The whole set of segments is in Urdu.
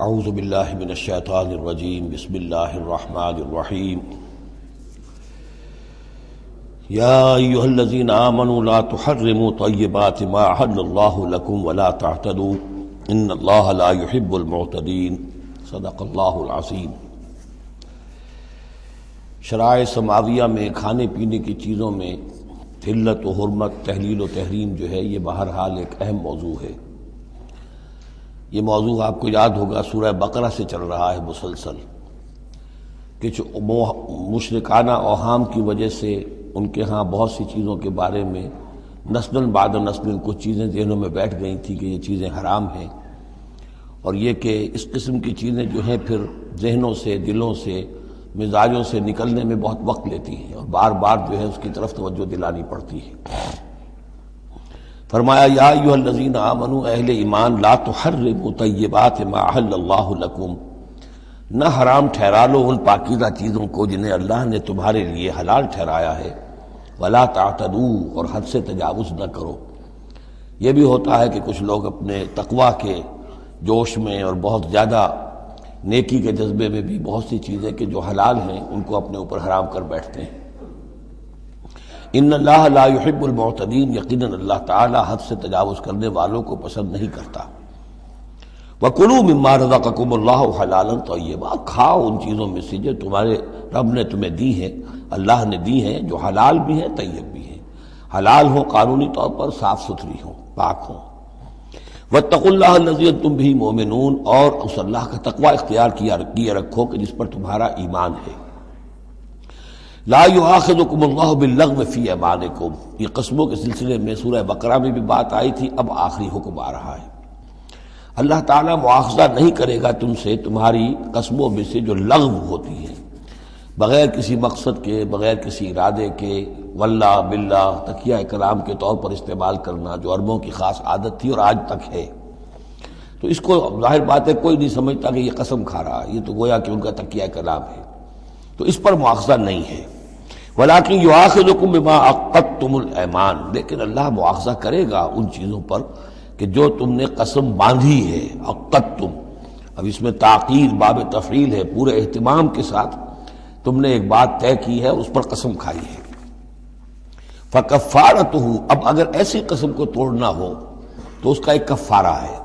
اعوذ باللہ من الشیطان الرجیم بسم اللہ الرحمن الرحیم یا ایھا الذین آمنوا لا تحرموا طیبات ما احل اللہ لکم ولا تعتدوا ان اللہ لا يحب المعتدین صدق اللہ العظیم۔ شرائع سماویہ میں کھانے پینے کی چیزوں میں حلت و حرمت، تحلیل و تحریم جو ہے یہ بہرحال ایک اہم موضوع ہے۔ یہ موضوع آپ کو یاد ہوگا سورہ بقرہ سے چل رہا ہے مسلسل، کہ مشرکانہ اوہام کی وجہ سے ان کے ہاں بہت سی چیزوں کے بارے میں نسل بعد نسل کچھ چیزیں ذہنوں میں بیٹھ گئی تھیں کہ یہ چیزیں حرام ہیں، اور یہ کہ اس قسم کی چیزیں جو ہیں پھر ذہنوں سے، دلوں سے، مزاجوں سے نکلنے میں بہت وقت لیتی ہیں اور بار بار جو ہے اس کی طرف توجہ دلانی پڑتی ہے۔ فرمایا یا ایھا الذین آمنوا، اہل ایمان، لا تحرموا طیبات ما احل اللہ لکم، نہ حرام ٹھہرا لو ان پاکیزہ چیزوں کو جنہیں اللہ نے تمہارے لیے حلال ٹھہرایا ہے، ولا تعتدوا، اور حد سے تجاوز نہ کرو۔ یہ بھی ہوتا ہے کہ کچھ لوگ اپنے تقویٰ کے جوش میں اور بہت زیادہ نیکی کے جذبے میں بھی بہت سی چیزیں کہ جو حلال ہیں ان کو اپنے اوپر حرام کر بیٹھتے ہیں۔ ان اللہ لا يحب المعتدین، یقیناً اللہ تعالی حد سے تجاوز کرنے والوں کو پسند نہیں کرتا۔ وَكُلُوا مِمَّا رَزَقَكُمُ اللَّهُ حَلَالًا طَيِّبًا، کھاؤ ان چیزوں میں سے جو تمہارے رب نے تمہیں دی ہیں، اللہ نے دی ہیں، جو حلال بھی ہیں طیب بھی ہیں، حلال ہوں قانونی طور پر، صاف ستھری ہوں، پاک ہوں۔ وَاتَّقُوا اللَّهَ الَّذِي أَنتُم بِهِ مُؤْمِنُونَ، اور اس اللہ کا تقوی اختیار کیے رکھو کہ جس پر تمہارا ایمان ہے۔ لا یؤاخذکم اللہ باللغو فی ایمانکم، یہ قسموں کے سلسلے میں سورہ بقرہ میں بھی بات آئی تھی، اب آخری حکم آ رہا ہے۔ اللہ تعالیٰ مؤاخذہ نہیں کرے گا تم سے تمہاری قسموں میں سے جو لغو ہوتی ہیں، بغیر کسی مقصد کے، بغیر کسی ارادے کے، واللہ باللہ تکیہ کلام کے طور پر استعمال کرنا، جو عربوں کی خاص عادت تھی اور آج تک ہے۔ تو اس کو ظاہر بات ہے کوئی نہیں سمجھتا کہ یہ قسم کھا رہا ہے، یہ تو گویا کہ ان کا تکیہ کلام ہے، تو اس پر مؤاخذہ نہیں ہے۔ وَلَٰكِن يُؤَاخِذُكُم بِمَا عَقَّدتُّمُ الْأَيْمَانَ، لیکن اللہ مؤاخذہ کرے گا ان چیزوں پر کہ جو تم نے قسم باندھی ہے، عقدتم، اب اس میں تاکید باب تفعیل ہے، پورے اہتمام کے ساتھ تم نے ایک بات طے کی ہے، اس پر قسم کھائی ہے۔ فَكَفَّارَتُهُ، اب اگر ایسی قسم کو توڑنا ہو تو اس کا ایک کفارہ ہے۔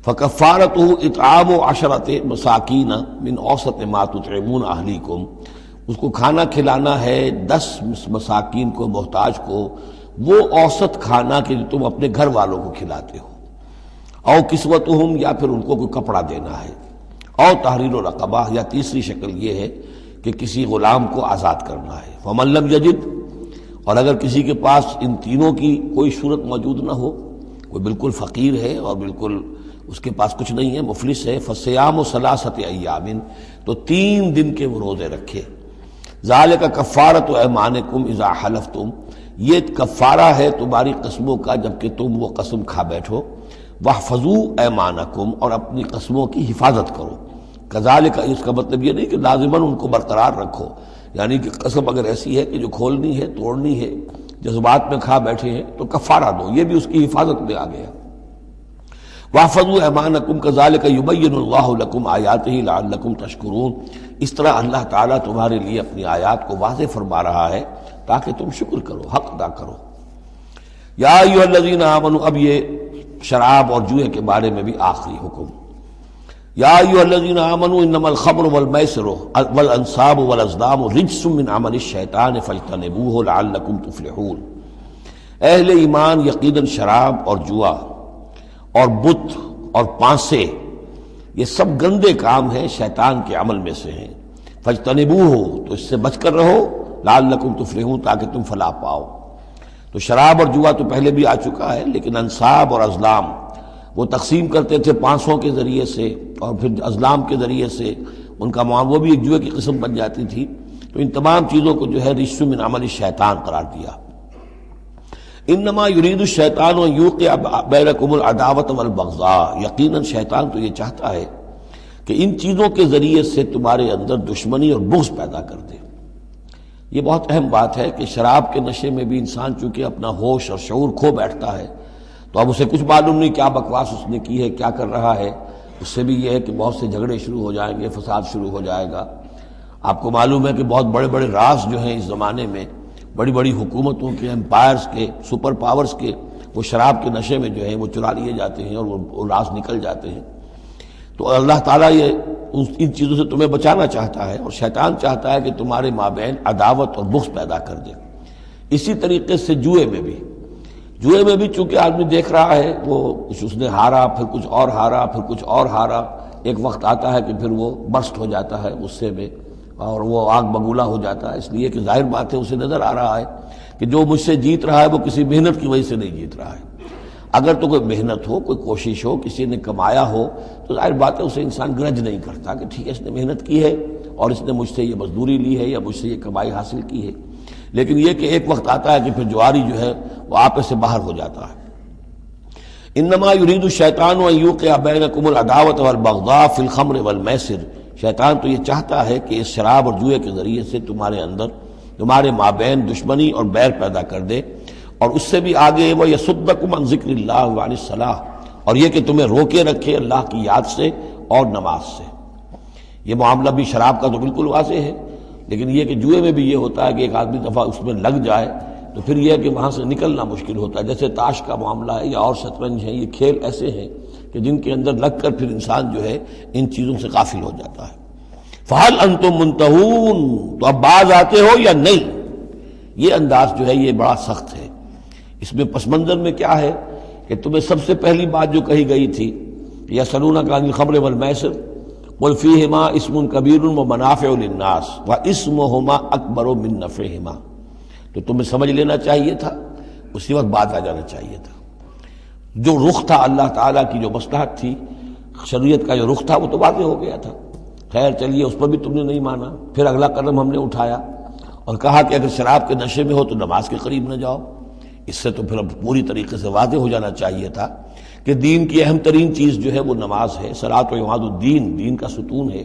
فَكَفَّارَتُهُ إِطْعَامُ عَشَرَةِ مَسَاكِينَ مِنْ أَوْسَطِ مَا تُطْعِمُونَ أَهْلِيكُمْ، اس کو کھانا کھلانا ہے 10 مساکین کو، محتاج کو، وہ اوسط کھانا کہ جو تم اپنے گھر والوں کو کھلاتے ہو۔ او کسوتہم، یا پھر ان کو کوئی کپڑا دینا ہے۔ او تحریر رقبہ، یا تیسری شکل یہ ہے کہ کسی غلام کو آزاد کرنا ہے۔ فمن لم یجد، اور اگر کسی کے پاس ان تینوں کی کوئی صورت موجود نہ ہو، کوئی بالکل فقیر ہے اور بالکل اس کے پاس کچھ نہیں ہے، مفلس ہے، فصیام ثلاثۃ ایام، تو 3 دن کے وہ روزے رکھے۔ ذالک کفارۃ ایمانکم اذا حلفتم، یہ کفارہ ہے تمہاری قسموں کا جب کہ تم وہ قسم کھا بیٹھو۔ واحفظوا ایمانکم، اور اپنی قسموں کی حفاظت کرو۔ کذالک، اس کا مطلب یہ نہیں کہ لازماً ان کو برقرار رکھو، یعنی کہ قسم اگر ایسی ہے کہ جو کھولنی ہے، توڑنی ہے، جذبات میں کھا بیٹھے ہیں تو کفارہ دو، یہ بھی اس کی حفاظت میں آ گیا۔ واحفظوا ایمانکم کذالک یبین اللہ لکم آیاتہ لعلکم تشکرون، اس طرح اللہ تعالیٰ تمہارے لیے اپنی آیات کو واضح فرما رہا ہے تاکہ تم شکر کرو، حق ادا کرو۔ یا ایھا الذین آمنوا، اب یہ شراب اور جوئے کے بارے میں بھی آخری حکم۔ یا ایھا الذین آمنوا انما الخمر والمیسر والانصاب والازلام رجس من عمل الشیطان فاجتنبوہ لعلکم تفلحون، اہل ایمان، یقیناً شراب اور جوا اور بت اور پانسے یہ سب گندے کام ہیں، شیطان کے عمل میں سے ہیں۔ فاجتنبوہ، تو اس سے بچ کر رہو، لعلکم تفلحون، تاکہ تم فلاح پاؤ۔ تو شراب اور جوا تو پہلے بھی آ چکا ہے، لیکن انصاب اور ازلام وہ تقسیم کرتے تھے پانسوں کے ذریعے سے اور پھر ازلام کے ذریعے سے، ان کا معاملہ وہ بھی ایک جوئے کی قسم بن جاتی تھی۔ تو ان تمام چیزوں کو جو ہے رجس من عمل الشیطان قرار دیا۔ انما یرید الشیطان ان یوقع بینکم العداوۃ والبغضاء، یقیناً شیطان تو یہ چاہتا ہے کہ ان چیزوں کے ذریعے سے تمہارے اندر دشمنی اور بغض پیدا کر دے۔ یہ بہت اہم بات ہے کہ شراب کے نشے میں بھی انسان چونکہ اپنا ہوش اور شعور کھو بیٹھتا ہے، تو اب اسے کچھ معلوم نہیں کیا بکواس اس نے کی ہے، کیا کر رہا ہے، اس سے بھی یہ ہے کہ بہت سے جھگڑے شروع ہو جائیں گے، فساد شروع ہو جائے گا۔ آپ کو معلوم ہے کہ بہت بڑے بڑے راز جو ہیں اس زمانے میں، بڑی بڑی حکومتوں کے، امپائرز کے، سپر پاورز کے، وہ شراب کے نشے میں جو ہے وہ چرا لیے جاتے ہیں اور وہ راز نکل جاتے ہیں۔ تو اللہ تعالیٰ یہ ان چیزوں سے تمہیں بچانا چاہتا ہے، اور شیطان چاہتا ہے کہ تمہارے مابین عداوت اور بغض پیدا کر دے۔ اسی طریقے سے جوئے میں بھی چونکہ آدمی دیکھ رہا ہے، وہ اس نے ہارا، پھر کچھ اور ہارا، پھر کچھ اور ہارا، ایک وقت آتا ہے کہ پھر وہ برسٹ ہو جاتا ہے غصے میں اور وہ آگ بگولا ہو جاتا ہے، اس لیے کہ ظاہر بات ہے اسے نظر آ رہا ہے کہ جو مجھ سے جیت رہا ہے وہ کسی محنت کی وجہ سے نہیں جیت رہا ہے۔ اگر تو کوئی محنت ہو، کوئی کوشش ہو، کسی نے کمایا ہو، تو ظاہر بات ہے اسے انسان گرج نہیں کرتا کہ ٹھیک ہے اس نے محنت کی ہے اور اس نے مجھ سے یہ مزدوری لی ہے یا مجھ سے یہ کمائی حاصل کی ہے۔ لیکن یہ کہ ایک وقت آتا ہے کہ پھر جواری جو ہے وہ آپے سے باہر ہو جاتا ہے۔ انما یرید الشیطان ان یوقع بینکم العداوۃ والبغضاء فی الخمر والمیسر، شیطان تو یہ چاہتا ہے کہ اس شراب اور جوئے کے ذریعے سے تمہارے مابین دشمنی اور بیر پیدا کر دے، اور اس سے بھی آگے وَيَصُدَّكُمْ عَنْ ذِكْرِ اللَّهِ وَعَنِ الصَّلَاةِ، اور یہ کہ تمہیں روکے رکھے اللہ کی یاد سے اور نماز سے۔ یہ معاملہ بھی شراب کا تو بالکل واضح ہے، لیکن یہ کہ جوئے میں بھی یہ ہوتا ہے کہ ایک آدمی دفعہ اس میں لگ جائے تو پھر یہ ہے کہ وہاں سے نکلنا مشکل ہوتا ہے، جیسے تاش کا معاملہ ہے یا اور شطرنج ہے، یہ کھیل ایسے ہیں کہ جن کے اندر لگ کر پھر انسان جو ہے ان چیزوں سے غافل ہو جاتا ہے۔ فَهَلْ أَنْتُمْ مُنْتَهُونَ، تو اب باز آتے ہو یا نہیں؟ یہ انداز جو ہے یہ بڑا سخت ہے۔ اس میں پس منظر میں کیا ہے کہ تمہیں سب سے پہلی بات جو کہی گئی تھی یسألونک عن الخمر والمیسر قل فیہما اسم کبیر ومنافع للناس واسمہما اکبر من نفعہما، تو تمہیں سمجھ لینا چاہیے تھا، اسی وقت بات آ جانا چاہیے تھا۔ جو رخ تھا اللہ تعالیٰ کی جو مصلحت تھی، شریعت کا جو رخ تھا وہ تو واضح ہو گیا تھا۔ خیر چلیے اس پر بھی تم نے نہیں مانا، پھر اگلا قدم ہم نے اٹھایا اور کہا کہ اگر شراب کے نشے میں ہو تو نماز کے قریب نہ جاؤ۔ اس سے تو پھر اب پوری طریقے سے واضح ہو جانا چاہیے تھا کہ دین کی اہم ترین چیز جو ہے وہ نماز ہے، صلاۃ و عماد الدین، دین کا ستون ہے،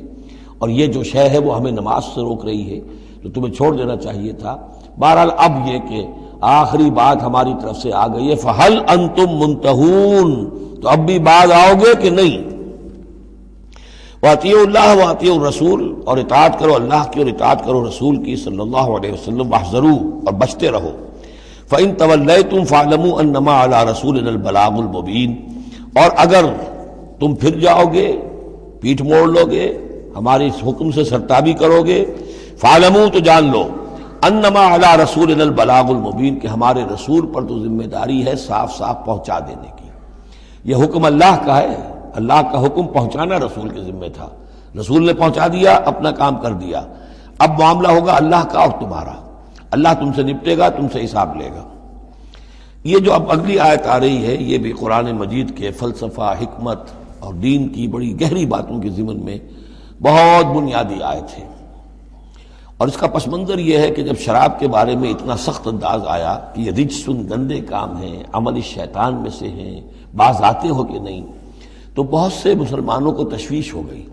اور یہ جو شے ہے وہ ہمیں نماز سے روک رہی ہے، تو تمہیں چھوڑ دینا چاہیے تھا۔ بہرحال اب یہ کہ آخری بات ہماری طرف سے آ گئی ہے، فَهَلْ أَنْتُمْ مُنْتَهُونَ، تو اب بھی باز آؤ گے کہ نہیں؟ وَأَطِیعُوا اللَّهَ وَأَطِیعُوا الرَّسُولَ، اور اطاعت کرو اللہ کی اور اطاعت کرو رسول کی صلی اللہ علیہ وسلم، وَاحْذَرُوا، اور بچتے رہو۔ فَإِن تَوَلَّيْتُمْ فَاعْلَمُوا أَنَّمَا عَلَىٰ رَسُولِنَا الْبَلَاغُ الْمُبِينُ، اور اگر تم پھر جاؤ گے، پیٹھ موڑ لو گے، ہمارے اس حکم سے سرتابی کرو گے، فَاعْلَمُوا، تو جان لو، أَنَّمَا عَلَىٰ رَسُولِنَا الْبَلَاغُ الْمُبِينُ، کہ ہمارے رسول پر تو ذمہ داری ہے صاف صاف پہنچا دینے کی۔ یہ حکم اللہ کا ہے، اللہ کا حکم پہنچانا رسول کے ذمہ تھا، رسول نے پہنچا دیا، اپنا کام کر دیا۔ اب معاملہ ہوگا اللہ کا اور تمہارا، اللہ تم سے نپٹے گا، تم سے حساب لے گا۔ یہ جو اب اگلی آیت آ رہی ہے یہ بھی قرآن مجید کے فلسفہ، حکمت اور دین کی بڑی گہری باتوں کے ضمن میں بہت بنیادی آیت ہے، اور اس کا پس منظر یہ ہے کہ جب شراب کے بارے میں اتنا سخت انداز آیا کہ یہ رجسن، گندے کام ہیں، عمل شیطان میں سے ہیں، باز آتے ہو کہ نہیں، تو بہت سے مسلمانوں کو تشویش ہو گئی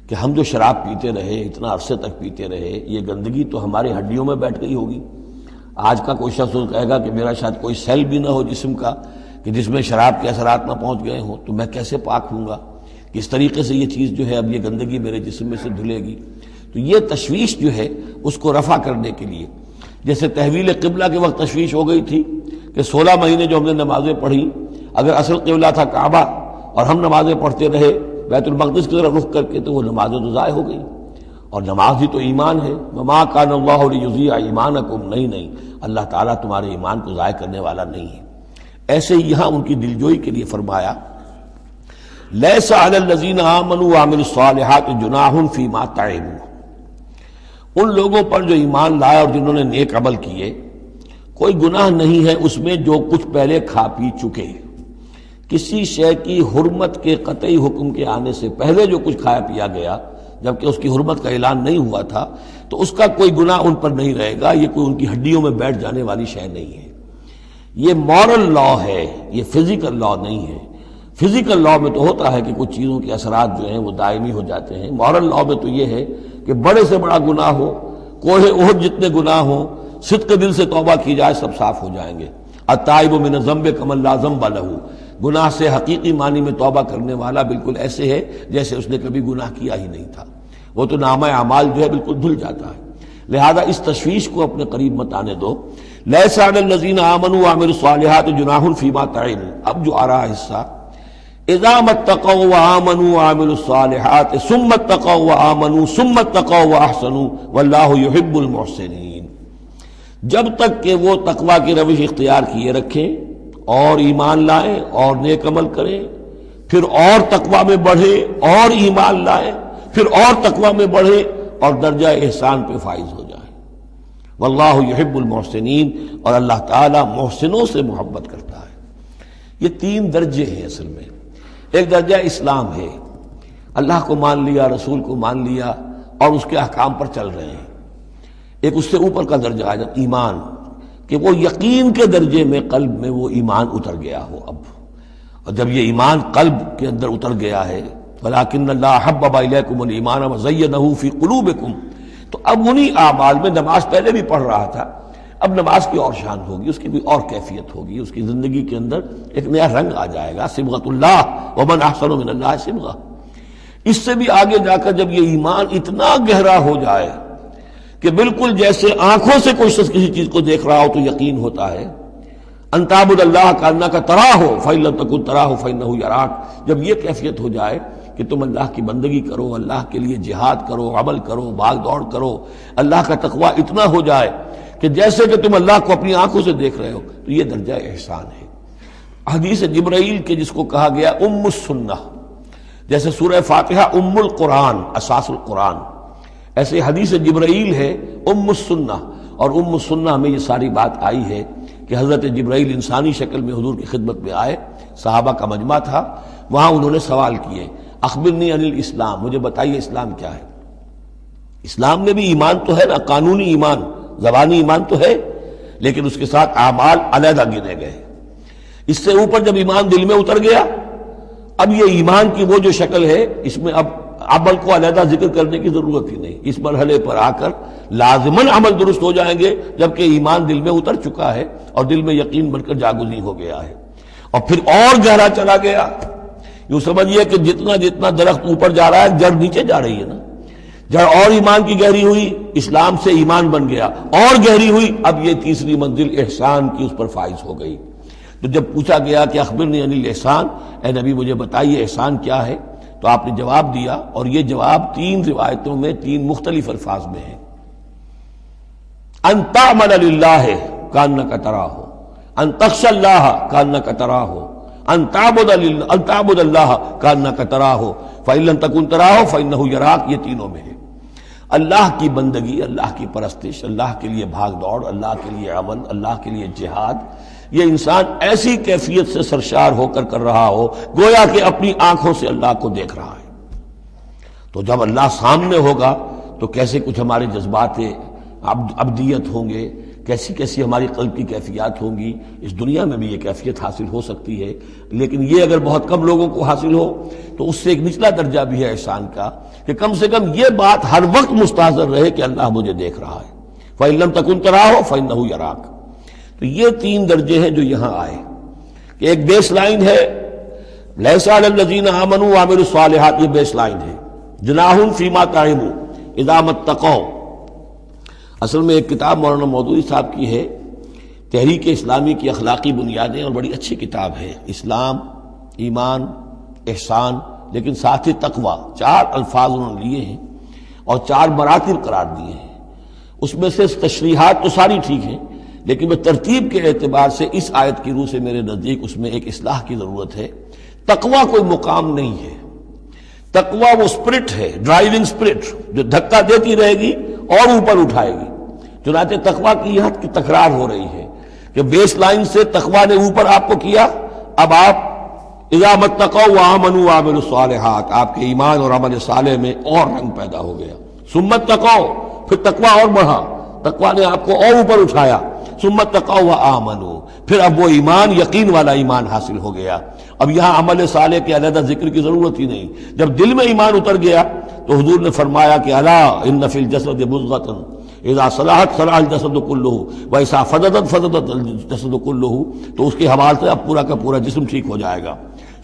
کہ ہم جو شراب پیتے رہے، اتنا عرصے تک پیتے رہے، یہ گندگی تو ہماری ہڈیوں میں بیٹھ گئی ہوگی۔ آج کا کوئی شخص کہے گا کہ میرا شاید کوئی سیل بھی نہ ہو جسم کا کہ جس میں شراب کے اثرات نہ پہنچ گئے ہوں، تو میں کیسے پاک ہوں گا؟ کس طریقے سے یہ چیز جو ہے اب یہ گندگی میرے جسم میں سے دھلے گی؟ تو یہ تشویش جو ہے اس کو رفع کرنے کے لیے، جیسے تحویل قبلہ کے وقت تشویش ہو گئی تھی کہ 16 مہینے جو ہم نے نمازیں پڑھی، اگر اصل قبلہ تھا کعبہ اور ہم نمازیں پڑھتے رہے بیت المقدس کی طرف رخ کر کے، تو وہ نمازیں تو ضائع ہو گئی، اور نماز ہی تو ایمان ہے۔ وما کان اللہ لیضیع ایمانکم، نہیں اللہ تعالیٰ تمہارے ایمان کو ضائع کرنے والا نہیں ہے۔ ایسے ہی یہاں ان کی دلجوئی کے لیے فرمایا لیس علی الذین آمنوا وعملوا الصالحات جناح فیما طعموا، ان لوگوں پر جو ایمان لائے اور جنہوں نے نیک عمل کیے کوئی گناہ نہیں ہے اس میں جو کچھ پہلے کھا پی چکے۔ کسی شے کی حرمت کے قطعی حکم کے آنے سے پہلے جو کچھ کھایا پیا گیا جبکہ اس کی حرمت کا اعلان نہیں ہوا تھا، تو اس کا کوئی گناہ ان پر نہیں رہے گا، یہ کوئی ان کی ہڈیوں میں بیٹھ جانے والی شے نہیں ہے۔ یہ مورل لا ہے، یہ فزیکل لا نہیں ہے۔ فزیکل لا میں تو ہوتا ہے کہ کچھ چیزوں کے اثرات جو ہیں وہ دائمی ہو جاتے ہیں، مورل لا میں تو یہ ہے کہ بڑے سے بڑا گناہ ہو، کوہ احد جتنے گناہ ہوں، صدق دل سے توبہ کی جائے سب صاف ہو جائیں گے۔ التائب من الذنب کمن لا ذنب لہ، گناہ سے حقیقی معنی میں توبہ کرنے والا بالکل ایسے ہے جیسے اس نے کبھی گناہ کیا ہی نہیں تھا، وہ تو نامہ اعمال جو ہے بالکل دھل جاتا ہے۔ لہذا اس تشویش کو اپنے قریب مت آنے دو۔ لیس علی الذین آمنوا وعملوا الصالحات جناح فیما طعموا، اب جو آ رہا حصہ، اذا اتقوا وآمنوا وعملوا الصالحات ثم اتقوا وآمنوا ثم اتقوا واحسنوا واللہ یحب المحسنین، جب تک کہ وہ تقوی کی روش اختیار کیے رکھیں اور ایمان لائیں اور نیک عمل کریں، پھر اور تقوی میں بڑھیں اور ایمان لائیں، پھر اور تقوی میں بڑھیں اور درجہ احسان پہ فائز ہو جائیں۔ واللہ یحب المحسنین، اور اللہ تعالیٰ محسنوں سے محبت کرتا ہے۔ یہ تین درجے ہیں اصل میں۔ ایک درجہ اسلام ہے، اللہ کو مان لیا، رسول کو مان لیا اور اس کے احکام پر چل رہے ہیں۔ ایک اس سے اوپر کا درجہ ہے ایمان، کہ وہ یقین کے درجے میں قلب میں وہ ایمان اتر گیا ہو اب، اور جب یہ ایمان قلب کے اندر اتر گیا ہے، وَلَٰكِنَّ اللَّهَ حَبَّبَ إِلَيْكُمُ الْإِيمَانَ وَزَيَّنَهُ فِي قُلُوبِكُمْ، تو اب انہی اعمال میں، نماز پہلے بھی پڑھ رہا تھا، اب نماز کی اور شان ہوگی، اس کی بھی اور کیفیت ہوگی، اس کی زندگی کے اندر ایک نیا رنگ آ جائے گا، صبغۃ اللہ ومن احسن من اللہ صبغہ۔ اس سے بھی آگے جا کر جب یہ ایمان اتنا گہرا ہو جائے کہ بالکل جیسے آنکھوں سے کوئی شخص کسی چیز کو دیکھ رہا ہو تو یقین ہوتا ہے، ان تعبد اللہ کانک تراہ فإن لم تکن تراہ فإنہ یراک، جب یہ کیفیت ہو جائے کہ تم اللہ کی بندگی کرو، اللہ کے لیے جہاد کرو، عمل کرو، بھاگ دوڑ کرو، اللہ کا تقوی اتنا ہو جائے کہ جیسے کہ تم اللہ کو اپنی آنکھوں سے دیکھ رہے ہو، تو یہ درجہ احسان ہے۔ حدیث جبرائیل کے جس کو کہا گیا ام السنہ، جیسے سورہ فاتحہ ام القرآن، اساس القرآن، ایسے حدیث جبرائیل ہے ام السنہ، اور ام السنہ میں یہ ساری بات آئی ہے کہ حضرت جبرائیل انسانی شکل میں حضور کی خدمت میں آئے، صحابہ کا مجمع تھا، وہاں انہوں نے سوال کیے، اخبرنی عن الاسلام، مجھے بتائیے اسلام کیا ہے۔ اسلام میں بھی ایمان تو ہے نا، قانونی ایمان، زبانی ایمان تو ہے، لیکن اس کے ساتھ اعمال علیحدہ گنے گئے۔ اس سے اوپر جب ایمان دل میں اتر گیا، اب یہ ایمان کی وہ جو شکل ہے، اس میں اب عمل کو علیحدہ ذکر کرنے کی ضرورت ہی نہیں، اس مرحلے پر آ کر لازماً عمل درست ہو جائیں گے جبکہ ایمان دل میں اتر چکا ہے اور دل میں یقین بن کر جاگزی ہو گیا ہے، اور پھر اور گہرا چلا گیا۔ یوں سمجھیے کہ جتنا جتنا درخت اوپر جا رہا ہے، جڑ نیچے جا رہی ہے نا، جڑ اور ایمان کی گہری ہوئی، اسلام سے ایمان بن گیا، اور گہری ہوئی، اب یہ تیسری منزل احسان کی اس پر فائز ہو گئی۔ تو جب پوچھا گیا کہ اخبرنی عن الاحسان، اے نبی مجھے بتائیے احسان کیا ہے، تو آپ نے جواب دیا، اور یہ جواب تین روایتوں میں تین مختلف الفاظ میں ہے۔ ان تعمل للہ کانک تراہ، ان تخشى اللہ کانک تراہ، ان تعبد اللہ کانک تراہ فإن لم تکن تراہ فإنہ یراک، یہ تینوں میں ہے۔ اللہ کی بندگی، اللہ کی پرستش، اللہ کے لیے بھاگ دوڑ، اللہ کے لیے عمل، اللہ کے لیے جہاد، یہ انسان ایسی کیفیت سے سرشار ہو کر رہا ہو گویا کہ اپنی آنکھوں سے اللہ کو دیکھ رہا ہے۔ تو جب اللہ سامنے ہوگا تو کیسے کچھ ہمارے جذبات عبدیت ہوں گے، کیسی کیسی ہماری قلب کی کیفیات ہوں گی۔ اس دنیا میں بھی یہ کیفیت حاصل ہو سکتی ہے، لیکن یہ اگر بہت کم لوگوں کو حاصل ہو تو اس سے ایک نچلا درجہ بھی ہے احسان کا، کہ کم سے کم یہ بات ہر وقت مستحضر رہے کہ اللہ مجھے دیکھ رہا ہے۔ فَإِن لَمْ تَكُن تَرَاهُ فَإِنَّهُ يَرَاكَ۔ تو یہ تین درجے ہیں جو یہاں آئے، کہ ایک بیس لائن ہے لیس علی الذین آمنوا وعملوا الصالحات، یہ بیس لائن ہے، جناح فیما طعموا اذا ما اتقوا۔ اصل میں ایک کتاب مولانا مودودی صاحب کی ہے، تحریک اسلامی کی اخلاقی بنیادیں، اور بڑی اچھی کتاب ہے، اسلام، ایمان، احسان، لیکن ساتھ ہی تقوی، چار الفاظ انہوں نے لیے ہیں اور چار مراتب قرار دیے ہیں۔ اس میں سے تشریحات تو ساری ٹھیک ہیں، لیکن میں ترتیب کے اعتبار سے اس آیت کی روح سے میرے نزدیک اس میں ایک اصلاح کی ضرورت ہے۔ تقوی کوئی مقام نہیں ہے، تقوی وہ اسپرٹ ہے، ڈرائیونگ اسپرٹ، جو دھکا دیتی رہے گی اور اوپر اٹھائے گی۔ چنانچہ تقوی کی یہاں کی تکرار ہو رہی ہے کہ بیس لائن سے تقوی نے اوپر آپ کو کیا، اب آپ اذا ما اتقوا وآمنوا وعملوا الصالحات، آپ کے ایمان اور عمل صالح میں اور رنگ پیدا ہو گیا۔ ثم اتقوا، پھر تقوی اور بڑھا، تقوی نے آپ کو اور اوپر اٹھایا۔ ثم اتقوا وآمنوا، پھر اب وہ ایمان یقین والا ایمان حاصل ہو گیا۔ اب یہاں عمل صالح کے علیحدہ ذکر کی ضرورت ہی نہیں، جب دل میں ایمان اتر گیا تو حضور نے فرمایا کہ الا ان فی الجسد مضغۃ اذا صلحت صلح الجسد کلہ واذا فسدت فسد الجسد کلہ، تو اس کے حوالے سے اب پورا کا پورا جسم ٹھیک ہو جائے گا۔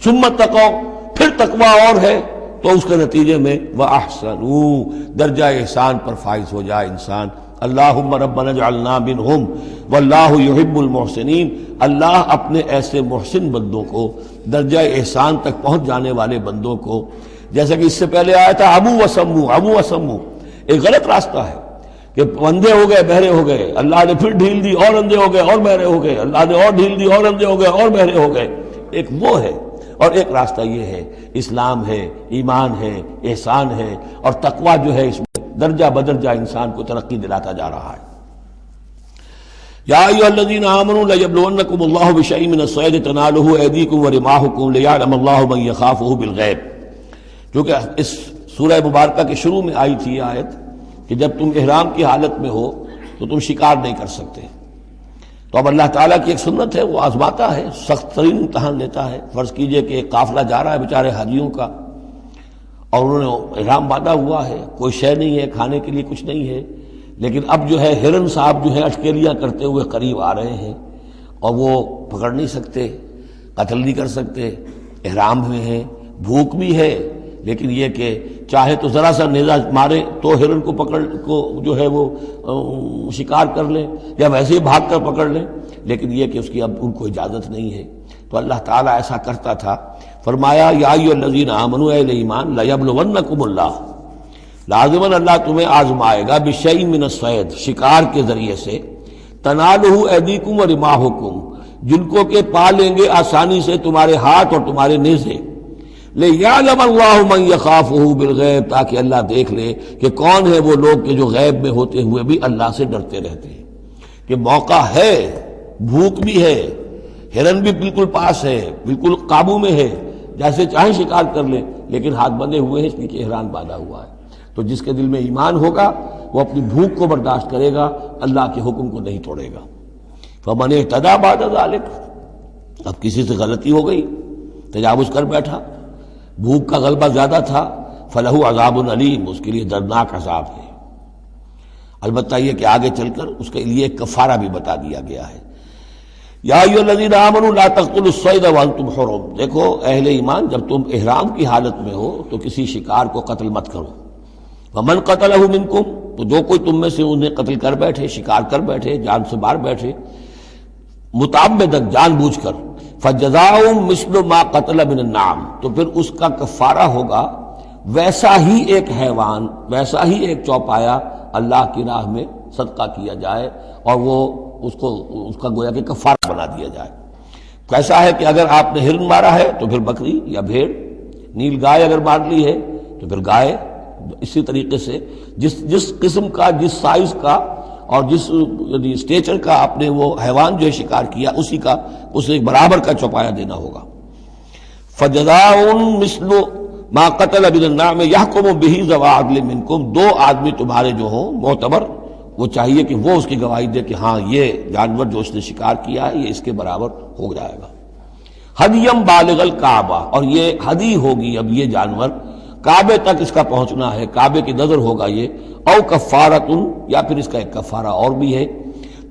ثم اتقوا، پھر تقویٰ اور ہے تو اس کے نتیجے میں وَأَحْسَنُوا، درجہ احسان پر فائز ہو جائے انسان۔ اللہم ربنا اجعلنا منہم واللہ یحب المحسنین، اللہ اپنے ایسے محسن بندوں کو، درجہ احسان تک پہنچ جانے والے بندوں کو، جیسا کہ اس سے پہلے آیا تھا ابو وسمو، ایک غلط راستہ ہے کہ اندھے ہو گئے بہرے ہو گئے، اللہ نے پھر ڈھیل دی اور اندھے ہو گئے اور بہرے ہو گئے، اللہ نے اور ڈھیل دی اور اندھے ہو گئے اور بہرے ہو گئے، ایک وہ ہے، اور ایک راستہ یہ ہے، اسلام ہے، ایمان ہے، احسان ہے، اور تقویٰ جو ہے اس میں درجہ بدرجہ انسان کو ترقی دلاتا جا رہا ہے۔ یا ایھا الذین آمنوا لیبلونکم اللہ بشیء من الصید تنالہ ایدیکم ورماحکم لیعلم اللہ من یخافہ بالغیب، کیونکہ اس سورہ مبارکہ کے شروع میں آئی تھی یہ آیت کہ جب تم احرام کی حالت میں ہو تو تم شکار نہیں کر سکتے، تو اب اللہ تعالیٰ کی ایک سنت ہے، وہ آزماتا ہے، سخت ترین امتحان لیتا ہے۔ فرض کیجئے کہ ایک قافلہ جا رہا ہے بیچارے حاجیوں کا، اور انہوں نے احرام باندھا ہوا ہے، کوئی شے نہیں ہے، کھانے کے لیے کچھ نہیں ہے، لیکن اب جو ہے ہرن صاحب جو ہے اٹکیلیاں کرتے ہوئے قریب آ رہے ہیں، اور وہ پکڑ نہیں سکتے، قتل نہیں کر سکتے، احرام میں ہیں، بھوک بھی ہے، لیکن یہ کہ چاہے تو ذرا سا نیزہ مارے تو ہرن کو پکڑ کو جو ہے وہ شکار کر لیں، یا ویسے ہی بھاگ کر پکڑ لیں، لیکن یہ کہ اس کی اب ان کو اجازت نہیں ہے۔ تو اللہ تعالیٰ ایسا کرتا تھا، فرمایا یا ایھا الذین آمنوا، اہل ایمان، لیبلونکم اللہ، لازماً اللہ تمہیں آزمائے گا، بشیء من الصید، شکار کے ذریعے سے، تنالہ ایدیکم ورماحکم، جن کو کہ پا لیں گے آسانی سے تمہارے ہاتھ اور تمہارے نیزے، لیعلم اللہ من یخافہ بالغیب، تاکہ اللہ دیکھ لے کہ کون ہے وہ لوگ کہ جو غیب میں ہوتے ہوئے بھی اللہ سے ڈرتے رہتے ہیں، کہ موقع ہے، بھوک بھی ہے، ہرن بھی بالکل پاس ہے، بالکل قابو میں ہے، جیسے چاہیں شکار کر لیں، لیکن ہاتھ بندھے ہوئے ہیں اس لیے کہ احرام باندھا ہوا ہے۔ تو جس کے دل میں ایمان ہوگا وہ اپنی بھوک کو برداشت کرے گا، اللہ کے حکم کو نہیں توڑے گا۔ فمن اہتدی بعد ذلک، اب کسی سے غلطی ہو گئی، تجاوز کر بیٹھا، بھوک کا غلبہ زیادہ تھا، فلہ عذاب علیم، اس کے لیے دردناک عذاب ہے۔ البتہ یہ کہ آگے چل کر اس کے لیے ایک کفارہ بھی بتا دیا گیا ہے۔ یا ایھا الذین آمنوا لا تقتلوا الصید وانتم حرم، دیکھو اہل ایمان، جب تم احرام کی حالت میں ہو تو کسی شکار کو قتل مت کرو۔ ومن قتلہ منکم، تو جو کوئی تم میں سے انہیں قتل کر بیٹھے، شکار کر بیٹھے، جان سے مار بیٹھے، متعمدن، جان بوجھ کر، فجزاء مثل ما قتل من النعم، تو پھر اس کا کفارہ ہوگا ویسا ہی ایک حیوان، ویسا ہی ایک چوپایا اللہ کی راہ میں صدقہ کیا جائے، اور وہ اس کا گویا کہ کفارہ بنا دیا جائے۔ کیسا ہے کہ اگر آپ نے ہرن مارا ہے تو پھر بکری یا بھیڑ، نیل گائے اگر مار لی ہے تو پھر گائے، اسی طریقے سے جس قسم کا، جس سائز کا اور جس اسٹیچر کا آپ نے وہ حیوان جو ہے شکار کیا، اسی کا اسے ایک برابر کا چوپایا دینا ہوگا۔ فجزاء مثل ما قتل من النعم یحکم بہ ذوی عدل منکم، دو آدمی تمہارے جو ہوں معتبر، وہ چاہیے کہ وہ اس کی گواہی دے کہ ہاں یہ جانور جو اس نے شکار کیا ہے یہ اس کے برابر ہو جائے گا۔ ہدیم بالغ الکعبہ، اور یہ ہدی ہوگی اب یہ جانور، کعبے تک اس کا پہنچنا ہے، کعبے کی نظر ہوگا یہ، او کفارۃ، یا پھر اس کا ایک کفارہ اور بھی ہے،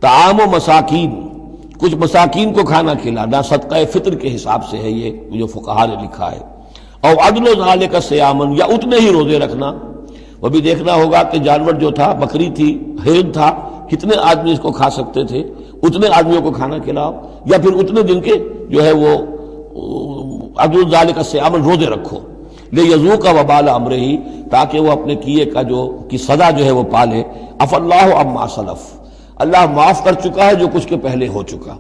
طعام مساکین، کچھ مساکین کو کھانا کھلانا، صدقہ فطر کے حساب سے ہے یہ جو فقہا نے لکھا ہے، او عدل ذالک صیامن، یا اتنے ہی روزے رکھنا۔ وہ بھی دیکھنا ہوگا کہ جانور جو تھا، بکری تھی، ہرن تھا، کتنے آدمی اس کو کھا سکتے تھے، اتنے آدمیوں کو کھانا کھلاؤ، یا پھر اتنے دن کے جو ہے وہ عدل ذالک صیامن روزے رکھو، لیذوق وبال امرہ، تاکہ وہ اپنے کیے کا کی سزا جو ہے وہ پالے۔ عفا اللہ عما سلف، اللہ معاف کر چکا ہے جو کچھ کے پہلے ہو چکا۔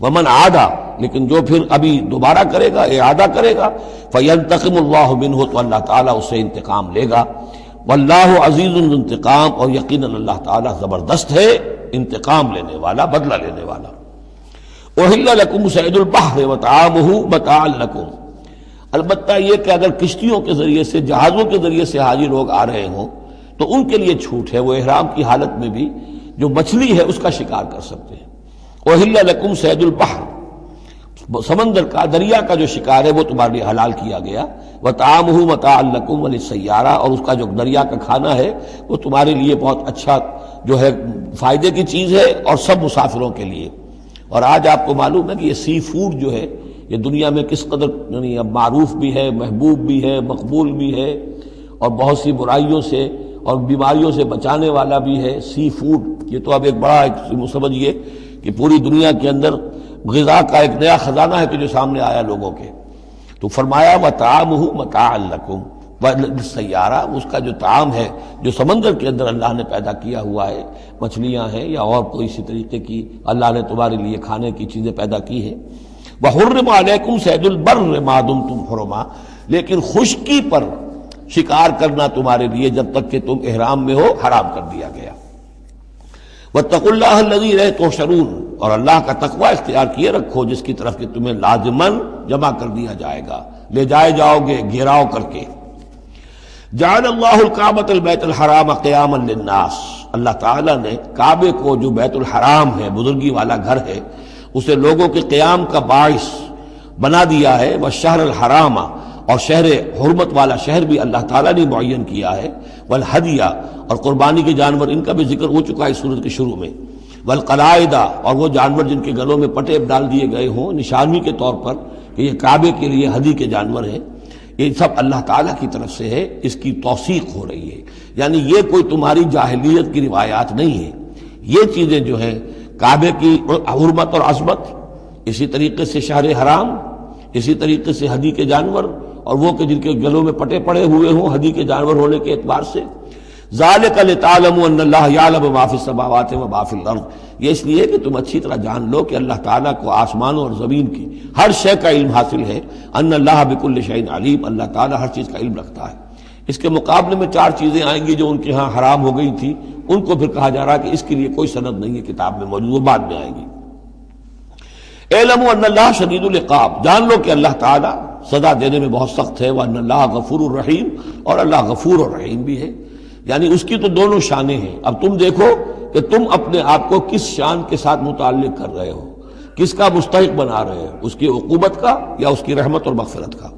ومن عادا، لیکن جو پھر ابھی دوبارہ کرے گا، اعادہ کرے گا، فینتقم اللہ منہ، تو اللہ تعالیٰ اس سے انتقام لے گا۔ واللہ عزیز الانتقام، اور یقیناً اللہ تعالیٰ زبردست ہے، انتقام لینے والا، بدلہ لینے والا۔ احل لکم صید البحر وطعامہ متاعا لکم، البتہ یہ کہ اگر کشتیوں کے ذریعے سے، جہازوں کے ذریعے سے حاجی لوگ آ رہے ہوں تو ان کے لیے چھوٹ ہے، وہ احرام کی حالت میں بھی جو مچھلی ہے اس کا شکار کر سکتے ہیں۔ احل لکم صید البحر، سمندر کا، دریا کا جو شکار ہے وہ تمہارے لیے حلال کیا گیا، وطعامہ متاعا لکم وللسیارہ، اور اس کا جو دریا کا کھانا ہے وہ تمہارے لیے بہت اچھا جو ہے فائدے کی چیز ہے اور سب مسافروں کے لیے۔ اور آج آپ کو معلوم ہے کہ یہ سی فوڈ جو ہے یہ دنیا میں کس قدر یعنی اب معروف بھی ہے، محبوب بھی ہے، مقبول بھی ہے، اور بہت سی برائیوں سے اور بیماریوں سے بچانے والا بھی ہے۔ سی فوڈ یہ تو اب ایک بڑا سمجھیے کہ پوری دنیا کے اندر غذا کا ایک نیا خزانہ ہے کہ جو سامنے آیا لوگوں کے۔ تو فرمایا وَطَعَامُهُ مَتَاعًا لَكُمْ وَلِلسَّيَّارَةِ، اس کا جو طعام ہے جو سمندر کے اندر اللہ نے پیدا کیا ہوا ہے، مچھلیاں ہیں یا اور کوئی اسی طریقے کی اللہ نے تمہارے لیے کھانے کی چیزیں پیدا کی ہیں۔ وَحُرِّمَ عَلَيْكُمْ صَيْدُ الْبَرِّ مَا دُمْتُمْ حُرُمًا، لیکن خشکی پر شکار کرنا تمہارے لیے جب تک کہ تم احرام میں ہو حرام کر دیا گیا۔ وَاتَّقُوا اللَّهَ الَّذِي إِلَيْهِ تُحْشَرُونَ، اور اللہ کا تقوی اختیار کیے رکھو جس کی طرف کہ تمہیں لازماً جمع کر دیا جائے گا، لے جائے جاؤ گے گھیراؤ کر کے۔ جعل اللہ الکعبۃ البیت الحرام قیاما للناس، اللہ تعالیٰ نے کعبے کو جو بیت الحرام ہے، بزرگی والا گھر ہے، اسے لوگوں کے قیام کا باعث بنا دیا ہے۔ والشہر الحرام، اور شہر حرمت والا شہر بھی اللہ تعالیٰ نے معین کیا ہے۔ والہدیہ، اور قربانی کے جانور، ان کا بھی ذکر ہو چکا ہے اس سورت کے شروع میں۔ والقلائد، اور وہ جانور جن کے گلوں میں پٹے ڈال دیے گئے ہوں نشانی کے طور پر کہ یہ کعبے کے لیے ہدی کے جانور ہیں، یہ سب اللہ تعالیٰ کی طرف سے ہے، اس کی توثیق ہو رہی ہے۔ یعنی یہ کوئی تمہاری جاہلیت کی روایات نہیں ہے، یہ چیزیں جو ہیں کعبے کی حرمت اور عظمت، اسی طریقے سے شہر حرام، اسی طریقے سے ہدی کے جانور، اور وہ کہ جن کے گلوں میں پٹے پڑے ہوئے ہوں ہدی کے جانور ہونے کے اعتبار سے۔ ذالک لتعلموا ان اللہ یعلم ما فی السماوات و ما فی الارض، یہ اس لیے کہ تم اچھی طرح جان لو کہ اللہ تعالیٰ کو آسمانوں اور زمین کی ہر شے کا علم حاصل ہے۔ ان اللہ بکل شیء علیم، اللہ تعالیٰ ہر چیز کا علم رکھتا ہے۔ اس کے مقابلے میں 4 چیزیں آئیں گی جو ان کے ہاں حرام ہو گئی تھی، ان کو پھر کہا جا رہا کہ اس کے لیے کوئی سند نہیں ہے کتاب میں موجود، وہ بعد میں آئیں گی۔ اعلموا ان اللہ شدید العقاب، جان لو کہ اللہ تعالیٰ سزا دینے میں بہت سخت ہے۔ وان اللہ غفور الرحیم، اور اللہ غفور الرحیم بھی ہے، یعنی اس کی تو دونوں شانیں ہیں۔ اب تم دیکھو کہ تم اپنے آپ کو کس شان کے ساتھ متعلق کر رہے ہو، کس کا مستحق بنا رہے ہو، اس کی عقوبت کا یا اس کی رحمت اور مغفرت کا۔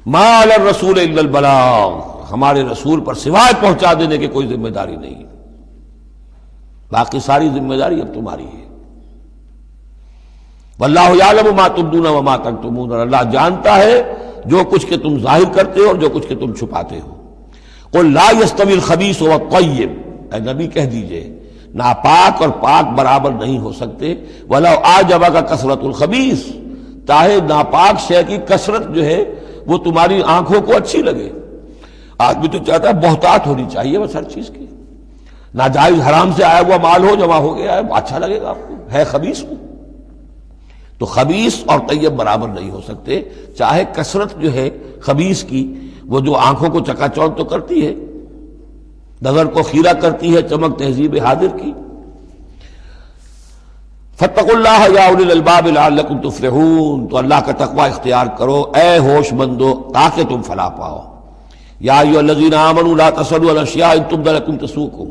ما علی الرسول الا البلاغ، ہمارے رسول پر سوائے پہنچا دینے کی کوئی ذمہ داری نہیں، باقی ساری ذمہ داری اب تمہاری ہے۔ واللہ یعلم ما تبدون وما تکتمون، اور اللہ جانتا ہے جو کچھ کہ تم ظاہر کرتے ہو اور جو کچھ کہ تم چھپاتے ہو۔ قل لا يستوي الخبيث والطيب، اے نبی کہہ دیجئے ناپاک اور پاک برابر نہیں ہو سکتے۔ ولو اعجبك كثرة الخبيث، چاہے ناپاک شے کی کثرت جو ہے وہ تمہاری آنکھوں کو اچھی لگے۔ آدمی تو چاہتا ہے بہتات ہونی چاہیے بس ہر چیز کی، ناجائز حرام سے آیا ہوا مال ہو، جمع ہو گیا ہے، اچھا لگے گا آپ کو، ہے خبیث ہو۔ تو خبیث اور طیب برابر نہیں ہو سکتے، چاہے کثرت جو ہے خبیث کی وہ جو آنکھوں کو چکا چوندھ تو کرتی ہے، نظر کو خیرہ کرتی ہے، چمک تہذیب حاضر کی۔ فاتقوا اللہ یا اولی الالباب لعلکم تفلحون، تو اللہ کا تقوی اختیار کرو اے ہوش مندو تاکہ تم فلاح پاؤ۔ یا ایھا الذین آمنوا لا تسألوا عن اشیاء ان تبد لکم تسؤکم،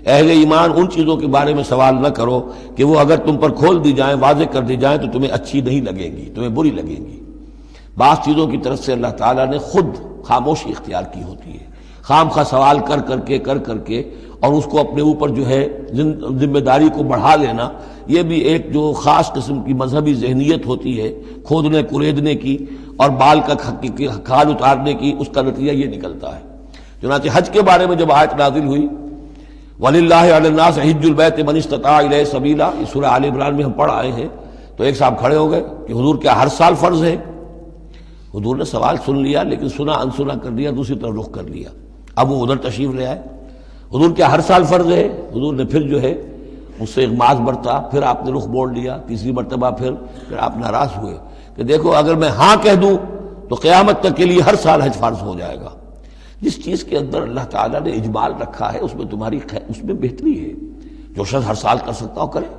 اہل ایمان ان چیزوں کے بارے میں سوال نہ کرو کہ وہ اگر تم پر کھول دی جائیں، واضح کر دی جائیں تو تمہیں اچھی نہیں لگیں گی، تمہیں بری لگیں گی۔ بعض چیزوں کی طرف سے اللہ تعالیٰ نے خود خاموشی اختیار کی ہوتی ہے، خام خواہ سوال کر کر کے اور اس کو اپنے اوپر جو ہے ذمہ داری کو بڑھا لینا، یہ بھی ایک جو خاص قسم کی مذہبی ذہنیت ہوتی ہے، کھودنے کریدنے کی اور بال کا کھال اتارنے کی، اس کا نتیجہ یہ نکلتا ہے۔ چنانچہ حج کے بارے میں جب آیت نازل ہوئی وَلِلَّهِ عَلَى النَّاسِ حِجُّ الْبَيْتِ مَنِ اسْتَطَاعَ إِلَيْهِ سَبِيلًا، یہ سورہ آل عمران میں ہم پڑھ آئے ہیں۔ تو ایک صاحب کھڑے ہو گئے کہ حضور کیا ہر سال فرض ہے؟ حضور نے سوال سن لیا لیکن سنا انسنا کر دیا، دوسری طرف رخ کر لیا۔ اب وہ ادھر تشریف لے آئے، حضور کیا ہر سال فرض ہے؟ حضور نے پھر جو ہے اس سے اغماض برتا، پھر آپ نے رخ موڑ لیا، تیسری مرتبہ پھر آپ ناراض ہوئے کہ دیکھو اگر میں ہاں کہہ دوں تو قیامت تک کے لیے ہر سال حج فرض ہو جائے گا۔ جس چیز کے اندر اللہ تعالیٰ نے اجمال رکھا ہے اس میں تمہاری اس میں بہتری ہے، جو شخص ہر سال کر سکتا ہو کرے،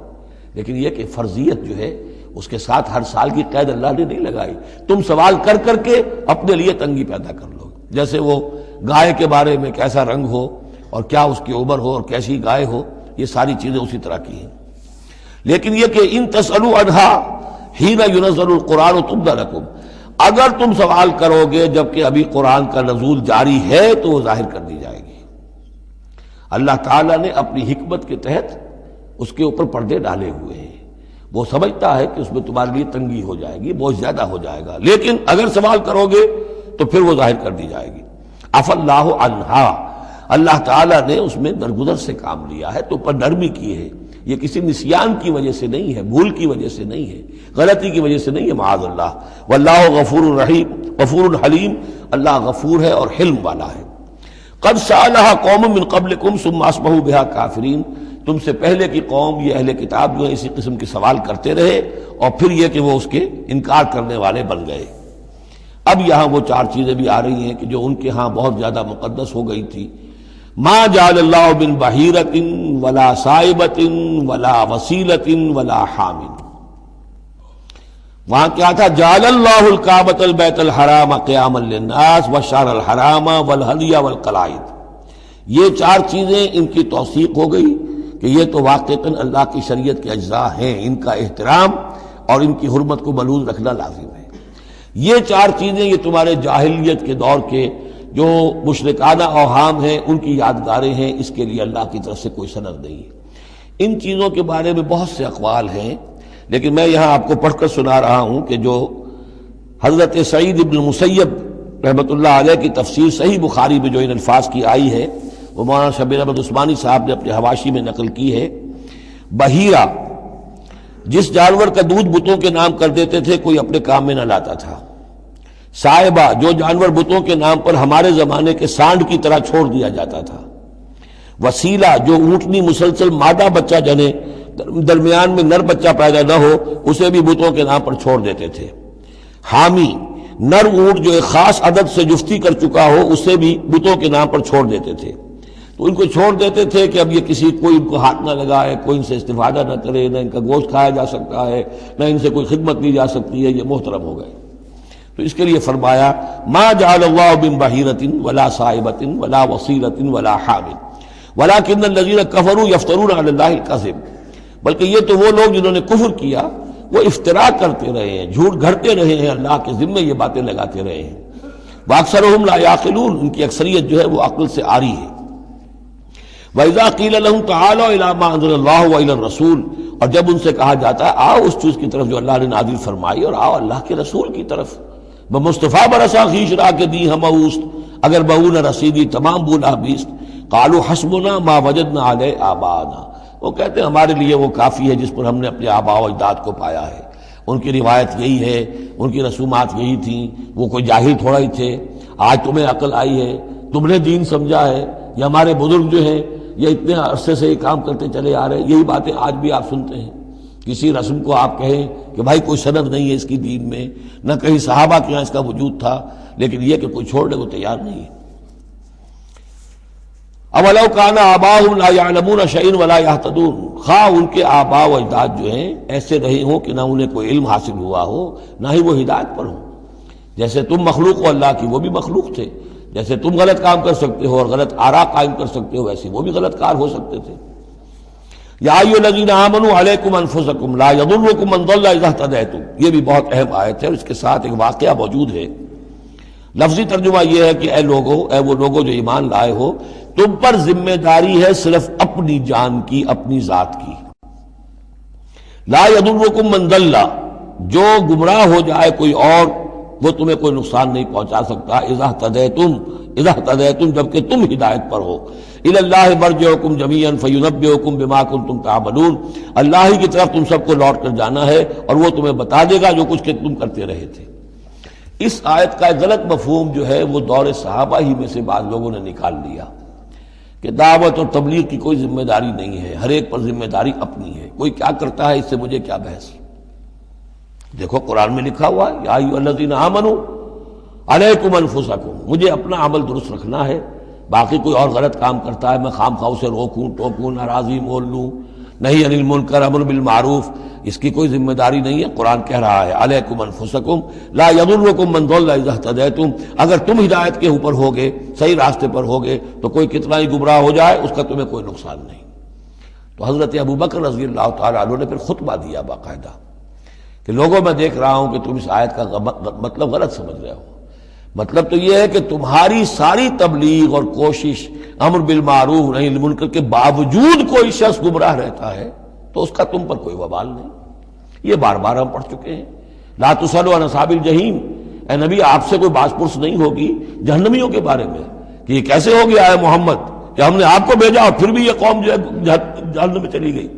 لیکن یہ کہ فرضیت جو ہے اس کے ساتھ ہر سال کی قید اللہ نے نہیں لگائی۔ تم سوال کر کے اپنے لیے تنگی پیدا کر لو، جیسے وہ گائے کے بارے میں کیسا رنگ ہو اور کیا اس کی عمر ہو اور کیسی گائے ہو، یہ ساری چیزیں اسی طرح کی ہیں۔ لیکن یہ کہ ان تسألوا عنہا حین ینزل القرآن تبد لکم، اگر تم سوال کرو گے جبکہ ابھی قرآن کا نزول جاری ہے تو وہ ظاہر کر دی جائے گی۔ اللہ تعالیٰ نے اپنی حکمت کے تحت اس کے اوپر پردے ڈالے ہوئے ہیں. وہ سمجھتا ہے کہ اس میں تمہارے لیے تنگی ہو جائے گی، بہت زیادہ ہو جائے گا، لیکن اگر سوال کرو گے تو پھر وہ ظاہر کر دی جائے گی. عفا اللہ عنہا، اللہ تعالیٰ نے اس میں درگزر سے کام لیا ہے، تو پر نرمی کی ہے. یہ کسی نسیان کی وجہ سے نہیں ہے، بھول کی وجہ سے نہیں ہے، غلطی کی وجہ سے نہیں ہے، معاذ اللہ. واللہ غفور رحیم غفور حلیم، اللہ غفور ہے اور حلم والا ہے. قد سألها قوم من قبلکم ثم اصبحوا بها کافرین، تم سے پہلے کی قوم یہ اہل کتاب جو ہے اسی قسم کے سوال کرتے رہے اور پھر یہ کہ وہ اس کے انکار کرنے والے بن گئے. اب یہاں وہ چار چیزیں بھی آ رہی ہیں کہ جو ان کے ہاں بہت زیادہ مقدس ہو گئی تھی. ما جعل اللہ من بحیرۃ ولا صائبۃ ولا وسیلۃ ولا حام. وہاں کیا تھا؟ جعل اللہ الکعبۃ البیت الحرام قیاما للناس والشہر الحرام والہدی والقلائد. یہ چار چیزیں ان کی توثیق ہو گئی کہ یہ تو واقعتاً اللہ کی شریعت کے اجزاء ہیں، ان کا احترام اور ان کی حرمت کو ملحوظ رکھنا لازم ہے. یہ چار چیزیں یہ تمہارے جاہلیت کے دور کے جو مشرکانہ اوہام ہیں ان کی یادگاریں ہیں، اس کے لیے اللہ کی طرف سے کوئی سند نہیں ہے. ان چیزوں کے بارے میں بہت سے اقوال ہیں، لیکن میں یہاں آپ کو پڑھ کر سنا رہا ہوں کہ جو حضرت سعید ابن المسیب رحمۃ اللہ علیہ کی تفسیر صحیح بخاری میں جو ان الفاظ کی آئی ہے وہ مولانا شبیر احمد عثمانی صاحب نے اپنے حواشی میں نقل کی ہے. بحیرہ جس جانور کا دودھ بتوں کے نام کر دیتے تھے کوئی اپنے کام میں نہ لاتا تھا. صائبہ جو جانور بتوں کے نام پر ہمارے زمانے کے سانڈ کی طرح چھوڑ دیا جاتا تھا. وسیلہ جو اونٹنی مسلسل مادہ بچہ جنے درمیان میں نر بچہ پیدا نہ ہو اسے بھی بتوں کے نام پر چھوڑ دیتے تھے. حامی نر اونٹ جو ایک خاص عدد سے جفتی کر چکا ہو اسے بھی بتوں کے نام پر چھوڑ دیتے تھے. تو ان کو چھوڑ دیتے تھے کہ اب یہ کسی کوئی ان کو ہاتھ نہ لگائے، کوئی ان سے استفادہ نہ کرے، نہ ان کا گوشت کھایا جا سکتا ہے، نہ ان سے کوئی خدمت لی جا سکتی ہے، یہ محترم ہو گئے. تو اس کے لیے فرمایا ما جعل اللہ من بحیرۃ ولا صائبۃ ولا وصیلۃ ولا حام ولکن الذین کفروا یفترون علی اللہ الکذب. بلکہ یہ تو وہ لوگ جنہوں نے کفر کیا وہ افتراء کرتے رہے ہیں، جھوٹ گھڑتے رہے ہیں، اللہ کے ذمے یہ باتیں لگاتے رہے ہیں. واکثرهم لا یعقلون، ان کی اکثریت جو ہے وہ عقل سے عاری ہے. وَإِذَا قِيلَ لَهُمْ تَعَالَوْا إِلَىٰ مَا أَنزَلَ اللَّهُ وَإِلَى الرَّسُولِ، اور جب ان سے کہا جاتا ہے آؤ اس چیز کی طرف جو اللہ نے نازل فرمائی اور آؤ اللہ کے رسول کی طرف. بمصطفیٰ برسا خیش را کے دی ہم اوست، اگر بہو نہ رسیدی تمام بولا بیست. قالوا حسبنا ما وجدنا علیہ آباءنا، وہ کہتے ہیں ہمارے لیے وہ کافی ہے جس پر ہم نے اپنے آباء و اجداد کو پایا ہے. ان کی روایت یہی ہے، ان کی رسومات یہی تھیں، وہ کوئی جاہل تھوڑا ہی تھے. آج تمہیں عقل آئی ہے، تم نے دین سمجھا ہے، یہ ہمارے بزرگ جو ہیں یہ اتنے عرصے سے یہ کام کرتے چلے آ رہے ہیں. یہی باتیں آج بھی آپ سنتے ہیں. کسی رسم کو آپ کہیں کہ بھائی کوئی سند نہیں ہے اس کی دین میں، نہ کہیں صحابہ کے یہاں اس کا وجود تھا، لیکن یہ کہ کوئی چھوڑنے کو تیار نہیں ہے. اولو کان آباؤہم لا یعلمون شیئا ولا یہتدون، خواہ ان کے آباء و اجداد جو ہیں ایسے رہے ہوں کہ نہ انہیں کوئی علم حاصل ہوا ہو نہ ہی وہ ہدایت پر ہوں. جیسے تم مخلوق ہو اللہ کی، وہ بھی مخلوق تھے. جیسے تم غلط کام کر سکتے ہو اور غلط آراء قائم کر سکتے ہو ویسے وہ بھی غلط کار ہو سکتے تھے. یا ایھا الذین آمنوا علیکم انفسکم لا یضرکم من ضل اذا اہتدیتم، یہ بھی بہت اہم آیت ہے اور اس کے ساتھ ایک واقعہ موجود ہے. لفظی ترجمہ یہ ہے کہ اے لوگو، اے وہ لوگو جو ایمان لائے ہو، تم پر ذمہ داری ہے صرف اپنی جان کی، اپنی ذات کی. لا یضرکم من ضل، جو گمراہ ہو جائے کوئی اور وہ تمہیں کوئی نقصان نہیں پہنچا سکتا. اذا اہتدیتم، جبکہ تم ہدایت پر ہو. الی اللہ مرجعکم جمیعا فینبئکم بما کنتم تعملون، اللہ ہی کی طرف تم سب کو لوٹ کر جانا ہے اور وہ تمہیں بتا دے گا جو کچھ کہ تم کرتے رہے تھے. اس آیت کا ایک غلط مفہوم جو ہے وہ دور صحابہ ہی میں سے بعض لوگوں نے نکال لیا کہ دعوت اور تبلیغ کی کوئی ذمہ داری نہیں ہے، ہر ایک پر ذمہ داری اپنی ہے. کوئی کیا کرتا ہے اس سے مجھے کیا بحث. دیکھو قرآن میں لکھا ہوا یا ایھا الذین آمنوا علیکم انفسکم، مجھے اپنا عمل درست رکھنا ہے. باقی کوئی اور غلط کام کرتا ہے میں خام خواہ اسے روکوں ٹوکوں ناراضی مول لوں، نہیں عن المنکر امر بالمعروف، اس کی کوئی ذمہ داری نہیں ہے. قرآن کہہ رہا ہے علیکم انفسکم لا یضرکم من ضل اذا اہتدیتم، اگر تم ہدایت کے اوپر ہوگے، صحیح راستے پر ہوگے تو کوئی کتنا ہی گمراہ ہو جائے اس کا تمہیں کوئی نقصان نہیں. تو حضرت ابوبکر رضی اللہ تعالیٰ عنہ نے پھر خطبہ دیا باقاعدہ کہ لوگوں میں دیکھ رہا ہوں کہ تم اس آیت کا مطلب غلط سمجھ رہے ہو. مطلب تو یہ ہے کہ تمہاری ساری تبلیغ اور کوشش امر بالمعروف نہی عن المنکر کے باوجود کوئی شخص گمراہ رہتا ہے تو اس کا تم پر کوئی وبال نہیں. یہ بار بار ہم پڑھ چکے ہیں. لا تسألوا عن اصحاب الجحیم، اے نبی آپ سے کوئی باز پرس نہیں ہوگی جہنمیوں کے بارے میں کہ یہ کیسے ہو گیا ہے محمد کہ ہم نے آپ کو بھیجا اور پھر بھی یہ قوم جو ہے جہنم میں چلی گئی.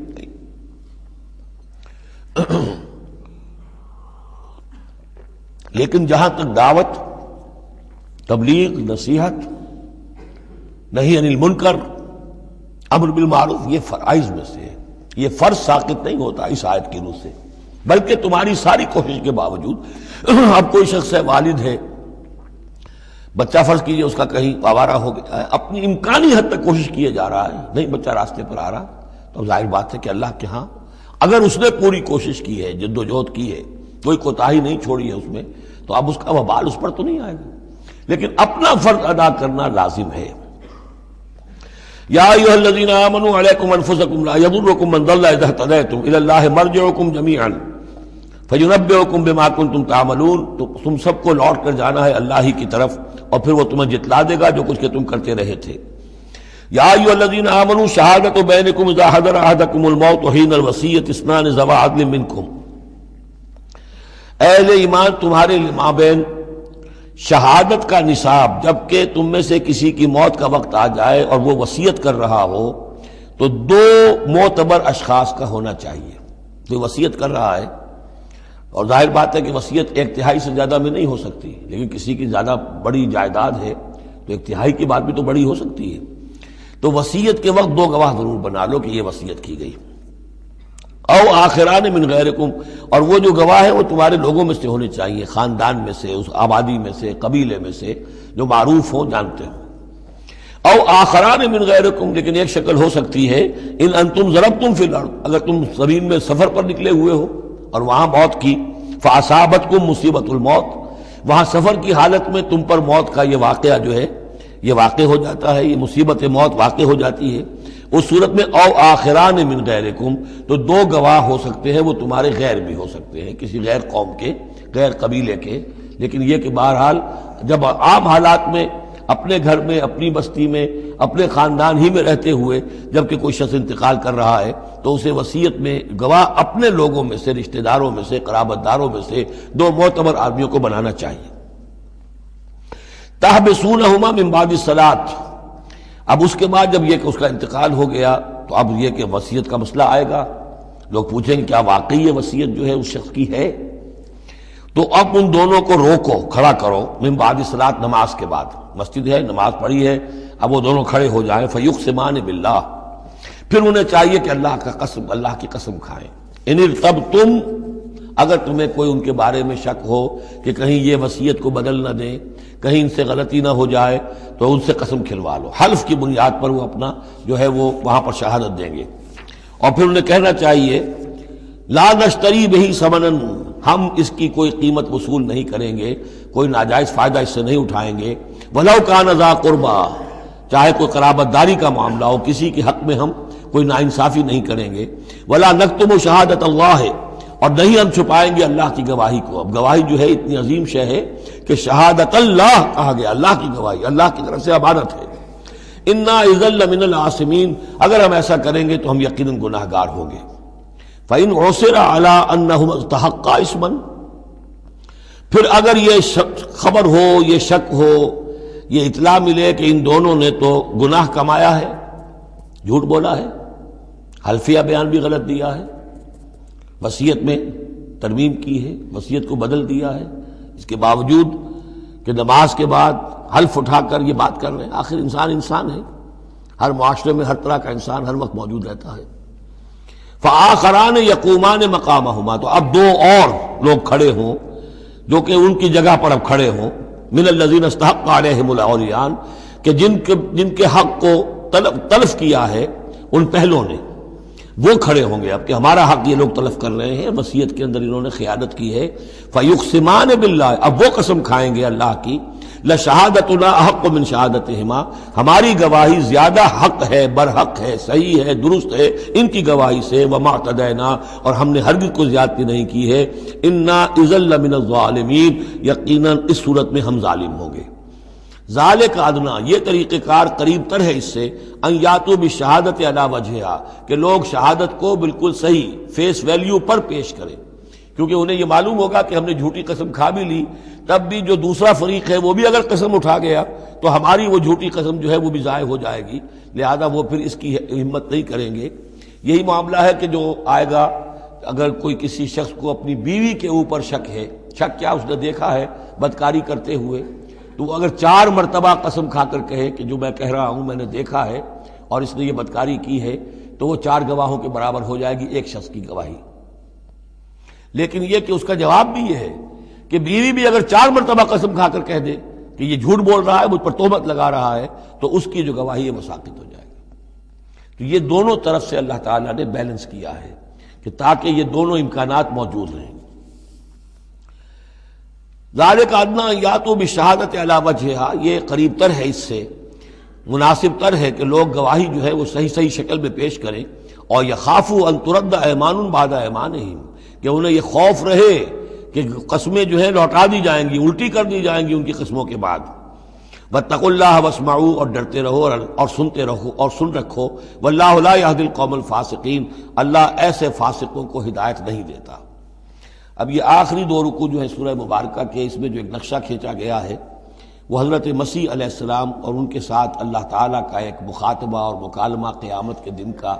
لیکن جہاں تک دعوت، تبلیغ، نصیحت، نہی عن المنکر، امر بالمعروف، یہ فرائض میں سے ہے. یہ فرض ساقط نہیں ہوتا اس آیت کی روح سے، بلکہ تمہاری ساری کوشش کے باوجود اب کوئی شخص ہے، والد ہے، بچہ فرض کیجئے اس کا کہیں آوارہ ہو گیا ہے، اپنی امکانی حد تک کوشش کیے جا رہا ہے، نہیں بچہ راستے پر آ رہا، تو ظاہر بات ہے کہ اللہ کے ہاں اگر اس نے پوری کوشش کی ہے، جد و جہد کی ہے، کوئی کوتاہی نہیں چھوڑی ہے اس میں، تو اب اس کا وبال اس پر تو نہیں آئے گا. لیکن اپنا فرض ادا کرنا لازم ہے. یا ایھا الذین آمنوا علیکم انفسکم لا یضرکم من ضل اذا اہتدیتم الی اللہ مرجعکم جمیعا فینبئکم بما کنتم تعملون. تو تم سب کو لوٹ کر جانا ہے اللہ ہی کی طرف اور پھر وہ تمہیں جتلا دے گا جو کچھ کہ تم کرتے رہے تھے. یا ایھا الذین آمنوا شہادۃ بینکم اذا حضر احدکم الموت حین الوصیۃ اثنان ذوی عدل منکم. اہل ایمان تمہارے مابین شہادت کا نصاب، جبکہ تم میں سے کسی کی موت کا وقت آ جائے اور وہ وصیت کر رہا ہو تو دو معتبر اشخاص کا ہونا چاہیے. جو وصیت کر رہا ہے، اور ظاہر بات ہے کہ وصیت ایک تہائی سے زیادہ میں نہیں ہو سکتی، لیکن کسی کی زیادہ بڑی جائیداد ہے تو ایک تہائی کی بات بھی تو بڑی ہو سکتی ہے. تو وصیت کے وقت دو گواہ ضرور بنا لو کہ یہ وصیت کی گئی. او آخران من غیرکم، اور وہ جو گواہ ہیں وہ تمہارے لوگوں میں سے ہونے چاہیے، خاندان میں سے، اس آبادی میں سے، قبیلے میں سے، جو معروف ہوں، جانتے ہوں. او آخران من غیرکم، لیکن ایک شکل ہو سکتی ہے ان انتم ضربتم فی الارض، اگر تم زمین میں سفر پر نکلے ہوئے ہو اور وہاں موت کی، فاصابتکم مصیبت الموت، وہاں سفر کی حالت میں تم پر موت کا یہ واقعہ جو ہے یہ واقع ہو جاتا ہے، یہ مصیبت موت واقع ہو جاتی ہے. اس صورت میں او آخران من غیرکم، تو دو گواہ ہو سکتے ہیں، وہ تمہارے غیر بھی ہو سکتے ہیں، کسی غیر قوم کے، غیر قبیلے کے. لیکن یہ کہ بہرحال جب عام حالات میں اپنے گھر میں، اپنی بستی میں، اپنے خاندان ہی میں رہتے ہوئے جبکہ کوئی شخص انتقال کر رہا ہے تو اسے وصیت میں گواہ اپنے لوگوں میں سے، رشتہ داروں میں سے، قرابت داروں میں سے دو معتبر آدمیوں کو بنانا چاہیے. تحبسونہما من بعد الصلاۃ، اب اس کے بعد جب یہ کہ اس کا انتقال ہو گیا تو اب یہ کہ وصیت کا مسئلہ آئے گا. لوگ پوچھیں گے کیا واقعی یہ وصیت جو ہے اس شخص کی ہے؟ تو اب ان دونوں کو روکو، کھڑا کرو، من بعد الصلاۃ، نماز کے بعد. مسجد ہے، نماز پڑھی ہے، اب وہ دونوں کھڑے ہو جائیں. فیقسمان باللہ، پھر انہیں چاہیے کہ اللہ کی قسم کھائیں. ان ارتبتم، اگر تمہیں کوئی ان کے بارے میں شک ہو کہ کہیں یہ وصیت کو بدل نہ دیں، کہیں ان سے غلطی نہ ہو جائے، تو ان سے قسم کھلوا لو. حلف کی بنیاد پر وہ اپنا جو ہے وہ وہاں پر شہادت دیں گے. اور پھر انہیں کہنا چاہیے لا نشتری بہ ثمنا، ہم اس کی کوئی قیمت وصول نہیں کریں گے، کوئی ناجائز فائدہ اس سے نہیں اٹھائیں گے. ولو کان ذا قربا، چاہے کوئی قرابت داری کا معاملہ ہو، کسی کے حق میں ہم کوئی ناانصافی نہیں کریں گے. ولا نکتم شہادت اللہ، اور نہیں ہم چھپائیں گے اللہ کی گواہی کو. اب گواہی جو ہے اتنی عظیم شے ہے کہ شہادت اللہ کہا گیا، اللہ کی گواہی، اللہ کی طرف سے امانت ہے. انا اذا لمن العاصمین، اگر ہم ایسا کریں گے تو ہم یقیناً گناہ گار ہوں گے. فإن عثر على انہم استحقا اسما، پھر اگر یہ خبر ہو، یہ شک ہو، یہ اطلاع ملے کہ ان دونوں نے تو گناہ کمایا ہے، جھوٹ بولا ہے، حلفیہ بیان بھی غلط دیا ہے، وصیت میں ترمیم کی ہے، وصیت کو بدل دیا ہے، اس کے باوجود کہ نماز کے بعد حلف اٹھا کر یہ بات کر رہے ہیں. آخر انسان ہے، ہر معاشرے میں ہر طرح کا انسان ہر وقت موجود رہتا ہے. فآخران یقومان مقامہما، تو اب دو اور لوگ کھڑے ہوں جو کہ ان کی جگہ پر اب کھڑے ہوں. من الذین استحق علیہم الاولیان، کہ جن کے حق کو تلف کیا ہے ان پہلوں نے، وہ کھڑے ہوں گے اب کہ ہمارا حق یہ لوگ تلف کر رہے ہیں، وصیت کے اندر انہوں نے خیانت کی ہے. فیقسمان باللہ، اب وہ قسم کھائیں گے اللہ کی لشہادتنا احق من شہادتہما، ہماری گواہی زیادہ حق ہے، برحق ہے، صحیح ہے، درست ہے ان کی گواہی سے، وما اعتدینا، اور ہم نے ہرگز کوئی زیادتی نہیں کی ہے، انا اذا لمن الظالمین، یقیناً اس صورت میں ہم ظالم ہوں گے۔ ذالک ادنا، یہ طریقہ کار قریب تر ہے اس سے، ان یاتوا بالشہادۃ علی وجہہا، کہ لوگ شہادت کو بالکل صحیح فیس ویلیو پر پیش کریں، کیونکہ انہیں یہ معلوم ہوگا کہ ہم نے جھوٹی قسم کھا بھی لی، تب بھی جو دوسرا فریق ہے وہ بھی اگر قسم اٹھا گیا تو ہماری وہ جھوٹی قسم جو ہے وہ بھی ضائع ہو جائے گی، لہذا وہ پھر اس کی ہمت نہیں کریں گے۔ یہی معاملہ ہے کہ جو آئے گا، اگر کوئی کسی شخص کو اپنی بیوی کے اوپر شک ہے، شک کیا اس نے دیکھا ہے بدکاری کرتے ہوئے، تو وہ اگر 4 مرتبہ قسم کھا کر کہے کہ جو میں کہہ رہا ہوں میں نے دیکھا ہے اور اس نے یہ بدکاری کی ہے، تو وہ 4 گواہوں کے برابر ہو جائے گی ایک شخص کی گواہی۔ لیکن یہ کہ اس کا جواب بھی یہ ہے کہ بیوی بھی اگر 4 مرتبہ قسم کھا کر کہہ دے کہ یہ جھوٹ بول رہا ہے، مجھ پر تہمت لگا رہا ہے، تو اس کی جو گواہی ہے وہ ساقط ہو جائے گی۔ تو یہ دونوں طرف سے اللہ تعالیٰ نے بیلنس کیا ہے کہ تاکہ یہ دونوں امکانات موجود رہیں۔ ذالک ادنیٰ ان یاتوا بالشہادۃ علی وجہہا، یہ قریب تر ہے، اس سے مناسب تر ہے کہ لوگ گواہی جو ہے وہ صحیح شکل میں پیش کریں، اور یخافوا ان ترد ایمان بعد ایمانہم، کہ انہیں یہ خوف رہے کہ قسمیں جو ہے لوٹا دی جائیں گی، الٹی کر دی جائیں گی ان کی قسموں کے بعد۔ واتقوا اللہ واسمعوا، اور ڈرتے رہو اور سنتے رہو اور سن رکھو، واللہ لا یہدی القوم الفاسقین، اللہ ایسے فاسقوں کو ہدایت نہیں دیتا۔ اب یہ آخری 2 رکوع جو ہے سورہ مبارکہ کے، اس میں جو ایک نقشہ کھینچا گیا ہے وہ حضرت مسیح علیہ السلام اور ان کے ساتھ اللہ تعالیٰ کا ایک مخاطبہ اور مکالمہ قیامت کے دن کا،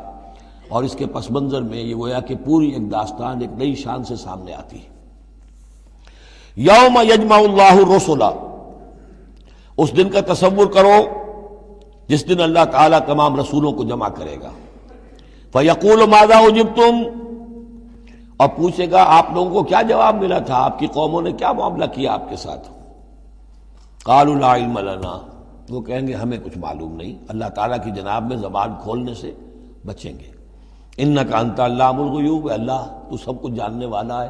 اور اس کے پس منظر میں یہ گویا کہ پوری ایک داستان ایک نئی شان سے سامنے آتی ہے۔ یوم یجمع اللہ الرسل، اس دن کا تصور کرو جس دن اللہ تعالیٰ تمام رسولوں کو جمع کرے گا۔ فیقول ماذا اجبتم، اور پوچھے گا آپ لوگوں کو کیا جواب ملا تھا، آپ کی قوموں نے کیا معاملہ کیا آپ کے ساتھ۔ قالوا لا علم لنا، وہ کہیں گے ہمیں کچھ معلوم نہیں، اللہ تعالیٰ کی جناب میں زبان کھولنے سے بچیں گے۔ انک انت علام الغیوب، اللہ تو سب کچھ جاننے والا ہے،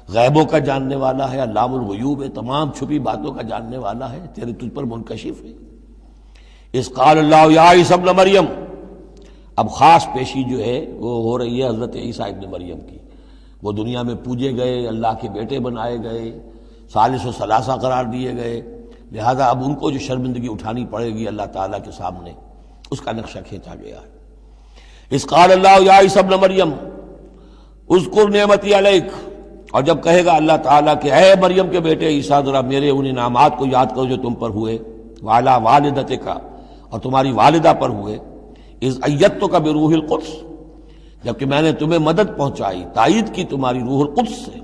غیبوں کا جاننے والا ہے، علام الغیوب ہے، تمام چھپی باتوں کا جاننے والا ہے، تیرے تجھ پر منکشف ہے۔ اذ قال اللہ یا عیسی ابن مریم، اب خاص پیشی جو ہے وہ ہو رہی ہے حضرت عیسیٰ ابن مریم کی۔ وہ دنیا میں پوجے گئے، اللہ کے بیٹے بنائے گئے، ثالث و ثلاثہ قرار دیے گئے، لہذا اب ان کو جو شرمندگی اٹھانی پڑے گی اللہ تعالیٰ کے سامنے، اس کا نقشہ کھینچا گیا ہے۔ اذ قال اللہ یا عیسی ابن مریم اذکر نعمتی علیک، اور جب کہے گا اللہ تعالیٰ کہ اے مریم کے بیٹے عیسیٰ ذرا میرے ان انعامات کو یاد کرو جو تم پر ہوئے، وعلی والدتک، اور تمہاری والدہ پر ہوئے، اذ ایدتک بروح القدس، جبکہ میں نے تمہیں مدد پہنچائی، تائید کی تمہاری روح القدس سے،